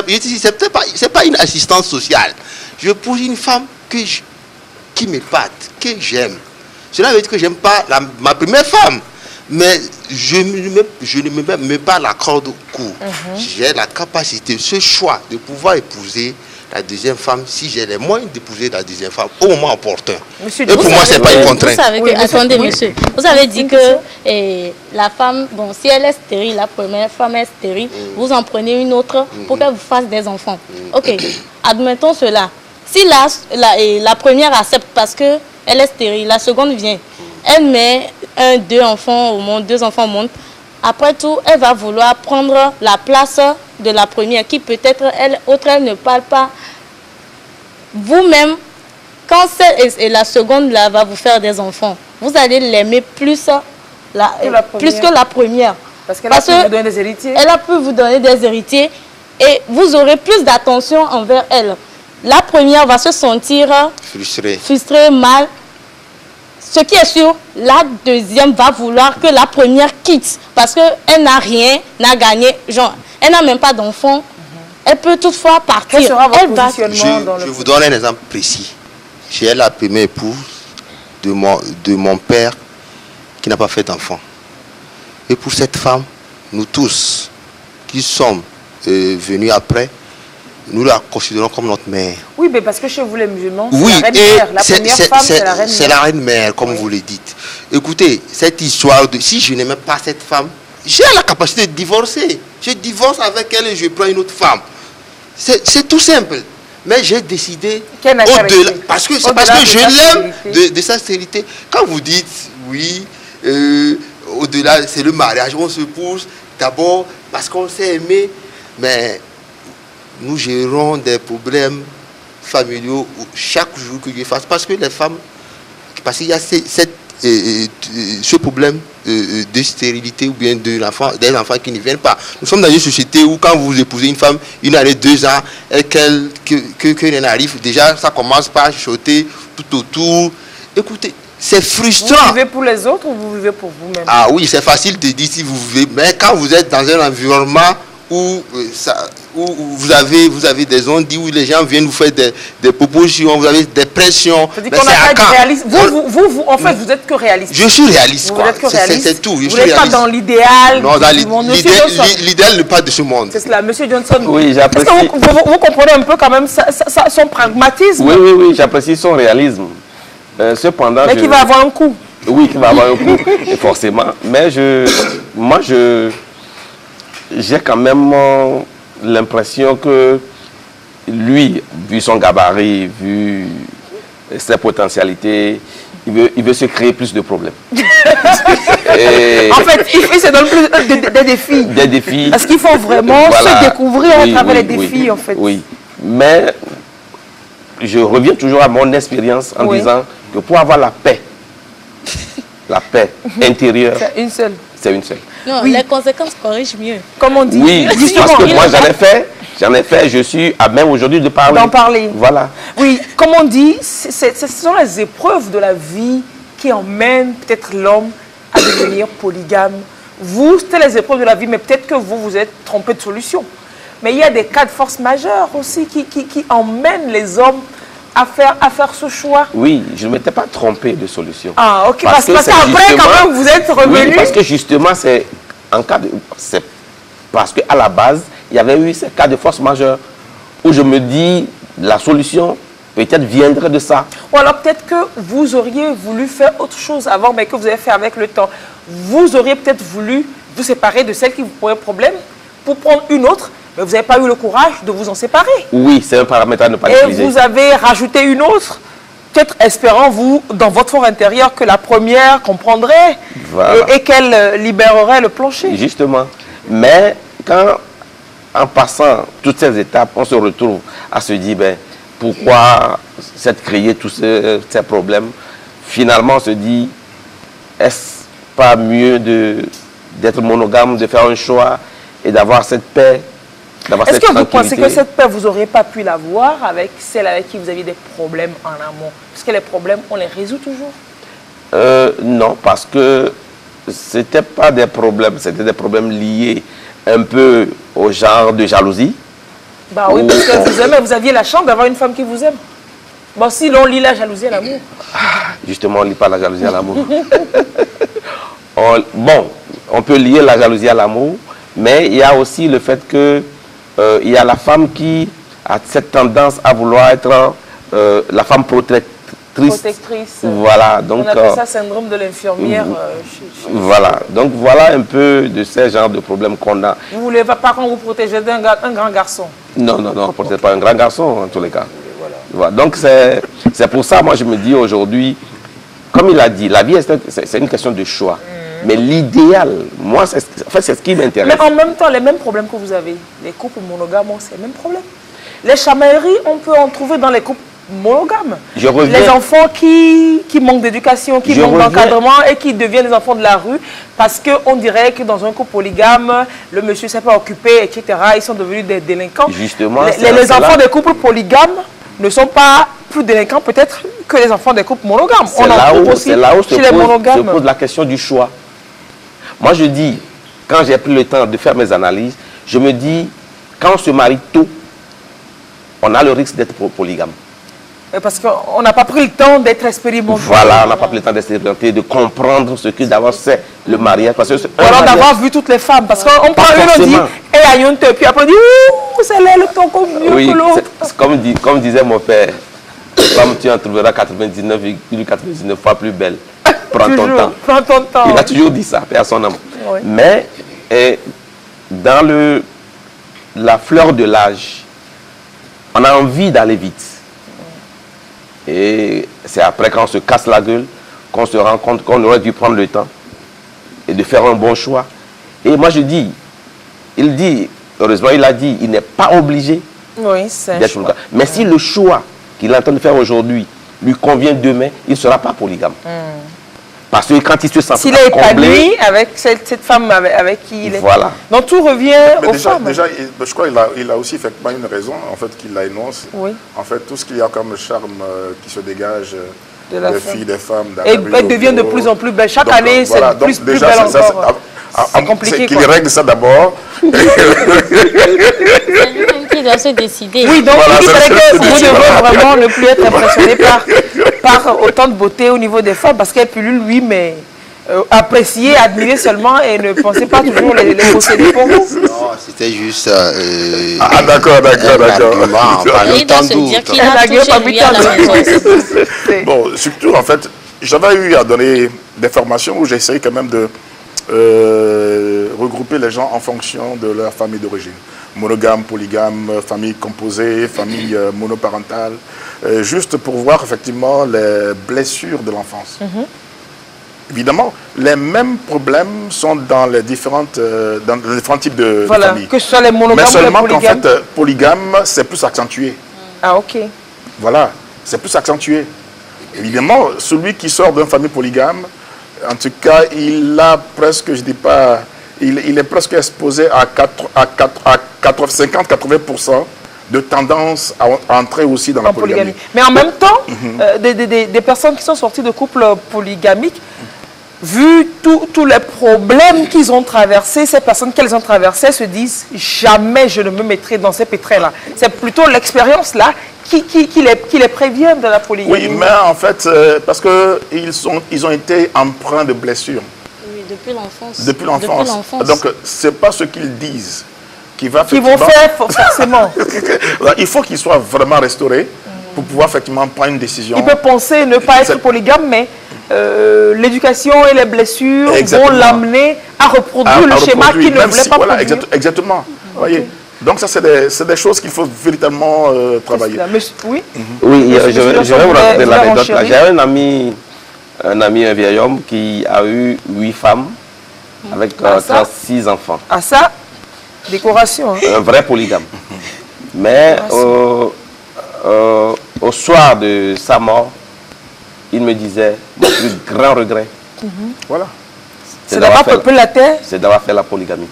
C'est pas une assistance sociale. Je pose une femme qui m'épate, que j'aime. Cela veut dire que j'aime pas ma première femme. Mais je ne me mets pas la corde au cou. J'ai la capacité, ce choix de pouvoir épouser la deuxième femme si j'ai les moyens d'épouser la deuxième femme au moment opportun. Monsieur, et pour moi, ce n'est pas une contrainte. Vous savez que, attendez, monsieur, vous avez dit que la femme, bon, si elle est stérile, la première femme est stérile, vous en prenez une autre pour qu'elle vous fasse des enfants. Ok, admettons cela. Si la première accepte parce qu'elle est stérile, la seconde vient, elle met deux enfants au monde, après tout, elle va vouloir prendre la place de la première, qui peut-être, elle ne parle pas. Vous-même, quand et la seconde là, va vous faire des enfants, vous allez l'aimer plus que la première. Parce qu'elle a pu vous donner des héritiers. Elle a pu vous donner des héritiers et vous aurez plus d'attention envers elle. La première va se sentir frustrée, mal. Ce qui est sûr, la deuxième va vouloir que la première quitte parce qu'elle n'a rien, n'a gagné. Genre, elle n'a même pas d'enfant. Elle peut toutefois partir. Quel sera votre positionnement dans le... Je vous donne un exemple précis. J'ai la première épouse de mon père qui n'a pas fait d'enfant. Et pour cette femme, nous tous qui sommes venus après, nous la considérons comme notre mère. Oui, mais parce que chez vous, les musulmans, oui, c'est la reine-mère. La première femme, c'est la reine-mère. C'est la reine-mère, comme vous le dites. Écoutez, cette histoire de... Si je n'aimais pas cette femme, j'ai la capacité de divorcer. Je divorce avec elle et je prends une autre femme. C'est tout simple. Mais j'ai décidé, au-delà, parce que je l'aime de sa stérilité. Quand vous dites, oui, au-delà, c'est le mariage, on se pousse d'abord parce qu'on s'est aimé, mais nous gérons des problèmes familiaux chaque jour que je fasse. Parce que les femmes, parce qu'il y a ce problème de stérilité ou bien des enfants qui ne viennent pas. Nous sommes dans une société où quand vous épousez une femme, 1 année, 2 ans, et que rien n'arrive, déjà ça commence par chuchoter tout autour. Écoutez, c'est frustrant. Vous vivez pour les autres ou vous vivez pour vous-même? Ah oui, c'est facile de dire si vous vivez, mais quand vous êtes dans un environnement où vous avez des ondes, où les gens viennent vous faire des propositions, vous avez des pressions. C'est-à-dire qu'on n'a pas de réalisme. Vous, en fait, vous êtes que réaliste. Je suis réaliste, quoi. C'est tout. Vous n'êtes pas dans l'idéal. Non, dans l'idéal n'est pas de ce monde. C'est cela. Monsieur Johnson, oui, j'apprécie. Est-ce que vous comprenez un peu quand même son pragmatisme? Oui, j'apprécie son réalisme. Cependant, mais qui va avoir un coût. Oui, qui va avoir un coût, forcément. Mais moi, j'ai quand même l'impression que lui, vu son gabarit, vu ses potentialités, il veut se créer plus de problèmes. En fait, il se donne plus des défis. Des défis. Parce qu'il faut vraiment se découvrir à travers les défis, en fait. Oui, mais je reviens toujours à mon expérience en disant que pour avoir la paix intérieure, c'est une seule. C'est une seule. Non, les conséquences corrigent mieux. Comme on dit. Oui, parce que moi j'en ai fait, je suis à même aujourd'hui de parler. D'en parler. Voilà. Oui, comme on dit, ce sont les épreuves de la vie qui emmènent peut-être l'homme à devenir polygame. Vous, c'était les épreuves de la vie, mais peut-être que vous êtes trompé de solution. Mais il y a des cas de force majeure aussi qui emmènent les hommes à faire ce choix. Oui, je ne m'étais pas trompé de solution. Ah, ok, parce qu'après, quand même, vous êtes revenu. Oui, parce que justement, c'est parce qu'à la base, il y avait eu ces cas de force majeure où je me dis, la solution peut-être viendrait de ça. Ou alors peut-être que vous auriez voulu faire autre chose avant, mais que vous avez fait avec le temps. Vous auriez peut-être voulu vous séparer de celle qui vous posait problème pour prendre une autre, mais vous n'avez pas eu le courage de vous en séparer. Oui, c'est un paramètre à ne pas négliger. Et vous avez rajouté une autre, peut-être espérant, vous, dans votre fort intérieur, que la première comprendrait et qu'elle libérerait le plancher. Justement. Mais quand, en passant toutes ces étapes, on se retrouve à se dire, ben, pourquoi s'être créé tous ces problèmes? Finalement, on se dit, est-ce pas mieux d'être monogame, de faire un choix et d'avoir cette paix? Est-ce que vous pensez que cette paix, vous n'auriez pas pu l'avoir avec celle avec qui vous aviez des problèmes en amont? Parce que les problèmes, on les résout toujours? Non, parce que ce n'était pas des problèmes, c'était des problèmes liés un peu au genre de jalousie. Bah oui, parce que vous aimez, vous aviez la chance d'avoir une femme qui vous aime. Bon, si l'on lit la jalousie à l'amour. Justement, on ne lit pas la jalousie à l'amour. Bon, on peut lier la jalousie à l'amour, mais il y a aussi le fait que il y a la femme qui a cette tendance à vouloir être la femme protectrice. Voilà, donc on appelle ça syndrome de l'infirmière. Voilà, donc voilà un peu de ces genres de problèmes qu'on a. Vous ne voulez pas, par contre, vous protéger d'un grand garçon? Non, non, non, peut-être pas un grand garçon en tous les cas. Voilà. Donc c'est pour ça, moi je me dis aujourd'hui, comme il a dit, la vie c'est une question de choix. Mais l'idéal, moi, c'est ce qui m'intéresse. Mais en même temps, les mêmes problèmes que vous avez, les couples monogames, c'est les mêmes problèmes. Les chamailleries, on peut en trouver dans les couples monogames. Les enfants qui manquent d'éducation, qui manquent d'encadrement et qui deviennent des enfants de la rue parce qu'on dirait que dans un couple polygame, le monsieur ne s'est pas occupé, etc. Ils sont devenus des délinquants. Justement, les enfants des couples polygames ne sont pas plus délinquants peut-être que les enfants des couples monogames. C'est là où se pose la question du choix. Moi, je dis, quand j'ai pris le temps de faire mes analyses, je me dis, quand on se marie tôt, on a le risque d'être polygame. Parce qu'on n'a pas pris le temps d'être expérimenté. Voilà, on n'a pas pris le temps d'expérimenter, de comprendre ce que d'abord c'est le mariage. Parce que alors d'avoir vu toutes les femmes. Parce qu'on prend une, on dit, et Ayonte, puis après on dit, ouh, c'est là le ton comme mieux que l'autre. Comme disait mon père, femme, tu en trouveras 99,99 fois plus belle. Prends ton temps. Prends ton temps. Il a toujours dit ça, paix à son âme. Oui. Mais dans la fleur de l'âge, on a envie d'aller vite. Et c'est après quand on se casse la gueule qu'on se rend compte qu'on aurait dû prendre le temps et de faire un bon choix. Et moi je dis, il dit, heureusement il a dit, il n'est pas obligé d'être polygame. Mais si le choix qu'il est en train de faire aujourd'hui lui convient demain, il ne sera pas polygame. Parce que quand il se sent s'il est épanoui avec cette femme avec qui il est. Voilà. Donc tout revient aux femmes. Déjà, je crois qu'il a aussi effectivement une raison, en fait, qu'il la énonce. Oui. En fait, tout ce qu'il y a comme charme qui se dégage des filles, des femmes. Et elles deviennent de plus en plus belles. Chaque année, c'est plus belle encore. C'est compliqué. Qu'il règle ça d'abord. C'est lui-même qui doit se décider. Oui, donc voilà, il fallait que vous devez vraiment ne plus être impressionné par autant de beauté au niveau des femmes, parce qu'elles pullulent, oui, mais apprécier, admirer seulement et ne pensez pas toujours les posséder pour vous. Non, c'était juste... d'accord. Il doit se dire qu'il a touché lui à la maison. Bon, surtout, en fait, j'avais eu à donner des formations où j'ai essayé quand même de regrouper les gens en fonction de leur famille d'origine. Monogame, polygame, famille composée, famille monoparentale, juste pour voir effectivement les blessures de l'enfance. Évidemment, les mêmes problèmes sont dans les différents types de familles. Que ce soit les monogames. Mais seulement qu'en fait, polygame, c'est plus accentué. Ah, ok. Voilà, c'est plus accentué. Évidemment, celui qui sort d'une famille polygame, en tout cas, il a presque, je dis pas, il est presque exposé à 50-80% de tendance à entrer aussi dans la polygamie. Mais en même temps, des personnes qui sont sorties de couples polygamiques, vu tous les problèmes qu'ils ont traversés, ces personnes qu'elles ont traversées se disent jamais je ne me mettrai dans ces pétrins-là. C'est plutôt l'expérience-là qui les prévient de la polygamie. Oui, mais en fait, parce qu'ils ont été empreints de blessures. Oui, depuis l'enfance. Depuis l'enfance. Donc, ce n'est pas ce qu'ils disent qui va qu'ils vont faire forcément. Il faut qu'ils soient vraiment restaurés pour pouvoir effectivement prendre une décision. Il peut penser ne pas être polygame, mais l'éducation et les blessures vont l'amener à reproduire le schéma qu'il ne voulait pas produire. Exactement. Voyez. Donc ça, c'est des choses qu'il faut véritablement travailler. Oui, je vais vous raconter l'anecdote. J'ai un vieil homme qui a eu 8 femmes avec 36 enfants. Ah ça, décoration. Hein. Un vrai polygame. Mais au soir de sa mort, il me disait, mon plus grand regret, voilà, c'est d'avoir peuplé la terre. C'est d'avoir fait la polygamie.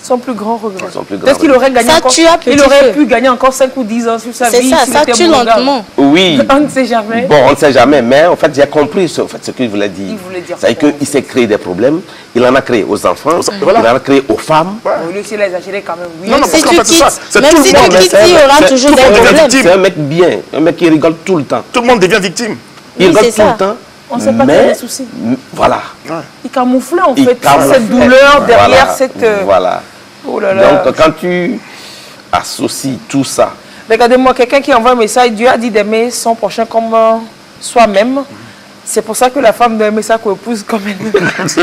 Son plus grand regret. Peut-être qu'il aurait gagné encore. Il aurait pu gagner encore 5 ou 10 ans sur sa vie. C'est ça, ça tue lentement. Oui. On ne sait jamais. Bon, on ne sait jamais, mais en fait, j'ai compris ce qu'il voulait dire. Il voulait dire. C'est-à-dire qu'il s'est créé des problèmes. Il en a créé aux enfants, il en a créé aux femmes. Lui aussi, il a exagéré quand même. Oui. Non, si tu quittes, il y aura toujours des problèmes. C'est un mec bien, un mec qui rigole tout le temps. Tout le monde devient victime. Il rigole tout le temps. On ne sait pas qu'il y a des soucis. Voilà. Il camouflait en fait cette douleur derrière cette... Voilà. Oh là là. Donc, quand tu associes tout ça... Regardez-moi, quelqu'un qui envoie un message, Dieu a dit d'aimer son prochain comme soi-même. C'est pour ça que la femme doit aimer sa co-épouse comme elle.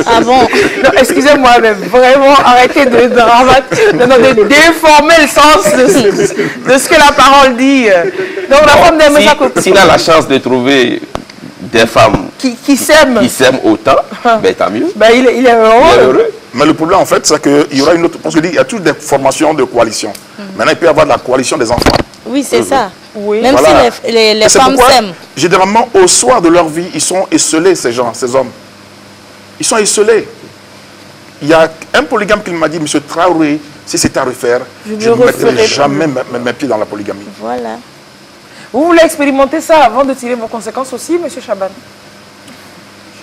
Ah bon? Non, excusez-moi, mais vraiment, arrêtez de déformer le sens de ce que la parole dit. Donc, la femme doit aimer sa co-épouse. S'il a la chance de trouver des femmes qui s'aiment autant, ben, tant mieux. Ben, il est heureux. Mais le problème, en fait, c'est qu'il y aura une autre... Parce qu'il y a toujours des formations de coalition. Maintenant, il peut y avoir la coalition des enfants. Oui, c'est ça. Oui. Même Voilà. si les femmes s'aiment. Généralement, au soir de leur vie, ils sont esselés, ces gens, ces hommes. Ils sont esselés. Il y a un polygame qui m'a dit, M. Traoré, si c'était à refaire, je ne mettrai jamais mes pieds dans la polygamie. Voilà. Vous voulez expérimenter ça avant de tirer vos conséquences aussi, M. Chaban?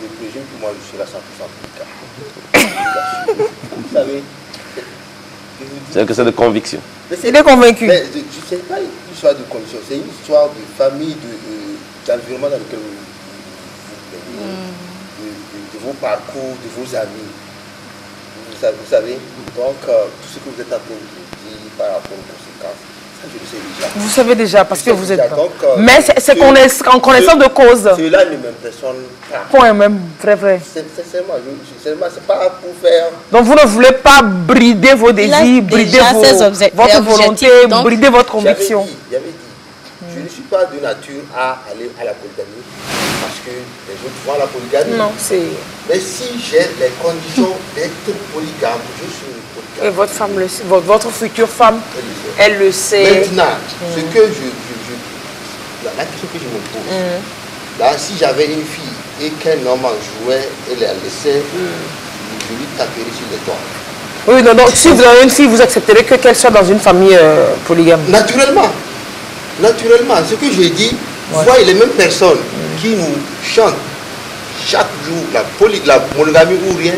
Je présume que moi, je suis là 100% polygame. Vous savez, C'est que c'est de conviction. Il est convaincu. Mais ce n'est pas une histoire de condition, c'est une histoire de famille, d'environnement dans lequel vous baignez, de vos parcours, de vos amis. Vous savez, donc tout ce que vous êtes en train de dire par rapport aux conséquences, ça je le sais déjà. Vous savez déjà, parce que vous êtes... Donc, mais c'est en connaissance de cause. Cela ne m'impressionne pas. Point même, vrai. Sincèrement, c'est pas pour faire... Donc vous ne voulez pas brider vos désirs, brider votre volonté, brider votre conviction. J'avais dit, je ne suis pas de nature à aller à la polygamie parce que les autres vont à la polygamie. Non, c'est... Mais si j'ai les conditions d'être polygame, je suis polygame. Et votre femme, votre future femme, elle le sait. Maintenant, ce que la question que je me pose, là, si j'avais une fille et qu'un homme en jouait et la laissait, je lui taperais sur les doigts. Oui, non, donc si vous avez une fille, vous accepterez qu'elle soit dans une famille polygame? Naturellement. Naturellement. Ce que j'ai dit, voyez les mêmes personnes qui nous chantent chaque jour la monogamie ou rien,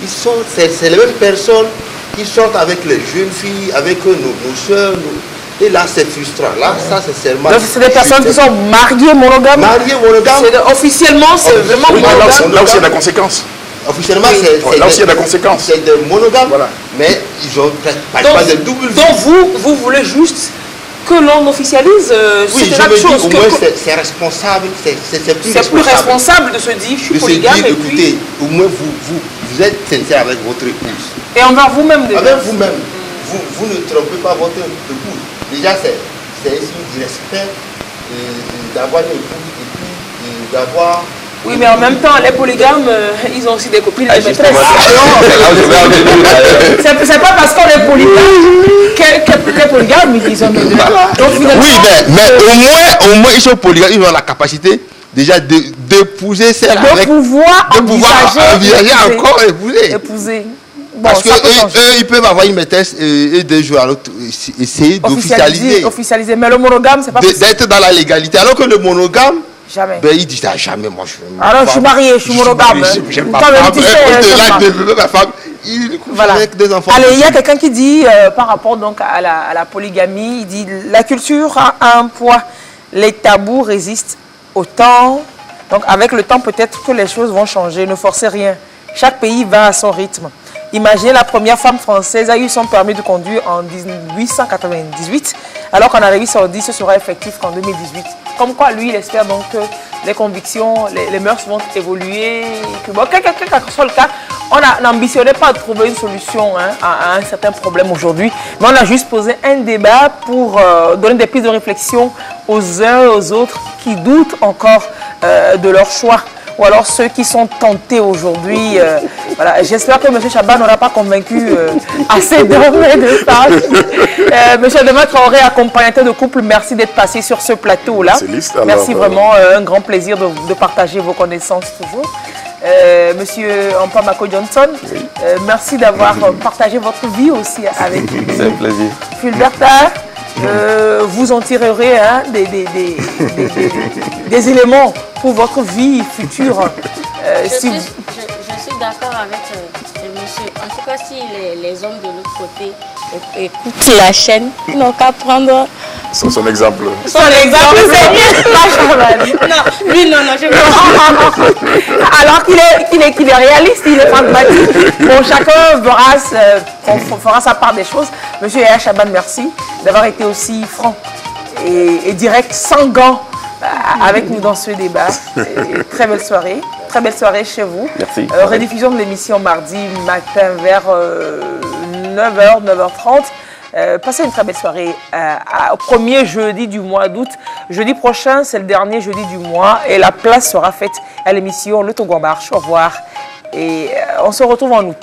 c'est les mêmes personnes qui sortent avec les jeunes filles, avec nos soeurs. Et là, c'est frustrant. Là, ça, c'est seulement... Donc, c'est des personnes qui sont mariées monogames? Mariées monogames. Officiellement, c'est vraiment monogame. Là aussi, il y a des conséquences. Officiellement, là aussi, il y a des conséquences. C'est des monogames, voilà. Mais ils ont pas de double vie. Donc, vous voulez juste que l'on officialise oui, je veux dire, au moins, c'est responsable. C'est plus responsable de se dire, je suis polygame. De se dire, écoutez, au moins, vous êtes sincère avec votre épouse. Et envers vous-même déjà. Avec vous-même. Vous ne trompez pas votre épouse. Déjà, c'est un signe du respect d'avoir une épouse et puis d'avoir... Oui, mais en même temps, les polygames, ils ont aussi des copines et des maîtresses. C'est pas parce qu'on est polygame que les polygames, ils ont des... Oui, mais au moins, ils sont polygames, ils ont la capacité déjà d'épouser celle avec... De pouvoir envisager encore épouser. Bon, parce qu'eux, ils peuvent avoir une maîtresse et deux jours à l'autre, essayer d'officialiser. Officialiser. Mais le monogame, c'est pas possible. D'être dans la légalité. Alors que le monogame, jamais. Ben, il dit ça, jamais, moi je suis... Alors, je suis marié, je suis monogame. J'aime ma femme, ma femme, il couche avec des enfants. Allez, il y a quelqu'un qui dit, par rapport donc à la polygamie, il dit, la culture a un poids, les tabous résistent au temps. Donc, avec le temps, peut-être que les choses vont changer, ne forcez rien. Chaque pays va à son rythme. Imaginez, la première femme française a eu son permis de conduire en 1898, alors qu'en Arabie Saoudite, ce sera effectif qu'en 2018. Comme quoi, lui, il espère donc que les convictions, les mœurs vont évoluer. Que, bon, quel que soit le cas, on n'ambitionnait pas de trouver une solution à un certain problème aujourd'hui, mais on a juste posé un débat pour donner des pistes de réflexion aux uns et aux autres qui doutent encore de leur choix. Ou alors ceux qui sont tentés aujourd'hui. Voilà. J'espère que M. Chaban n'aura pas convaincu assez d'hommes et de femmes. M. Adama Traoré, accompagnateur de couple, merci d'être passé sur ce plateau-là. Merci vraiment, un grand plaisir de partager vos connaissances toujours. Monsieur Mpamako Johnson. Oui. Merci d'avoir partagé votre vie aussi avec nous. C'est un plaisir. Fulberta, vous en tirerez des éléments pour votre vie future. Je suis d'accord avec ce monsieur. En tout cas, si les hommes de l'autre côté écoutent la chaîne, ils n'ont qu'à prendre son exemple. Son exemple, c'est mieux. Non, lui, non, je veux alors qu'il est réaliste, il est pragmatique. Bon, chacun fera sa part des choses. Monsieur Yaya Chaban, merci d'avoir été aussi franc et direct, sans gants, avec nous dans ce débat. Et très belle soirée. Très belle soirée chez vous. Merci. Rediffusion de l'émission mardi matin vers 9h, 9h30. Passez une très belle soirée au premier jeudi du mois d'août. Jeudi prochain, c'est le dernier jeudi du mois et la place sera faite à l'émission Le Togo en Marche. Au revoir et on se retrouve en août.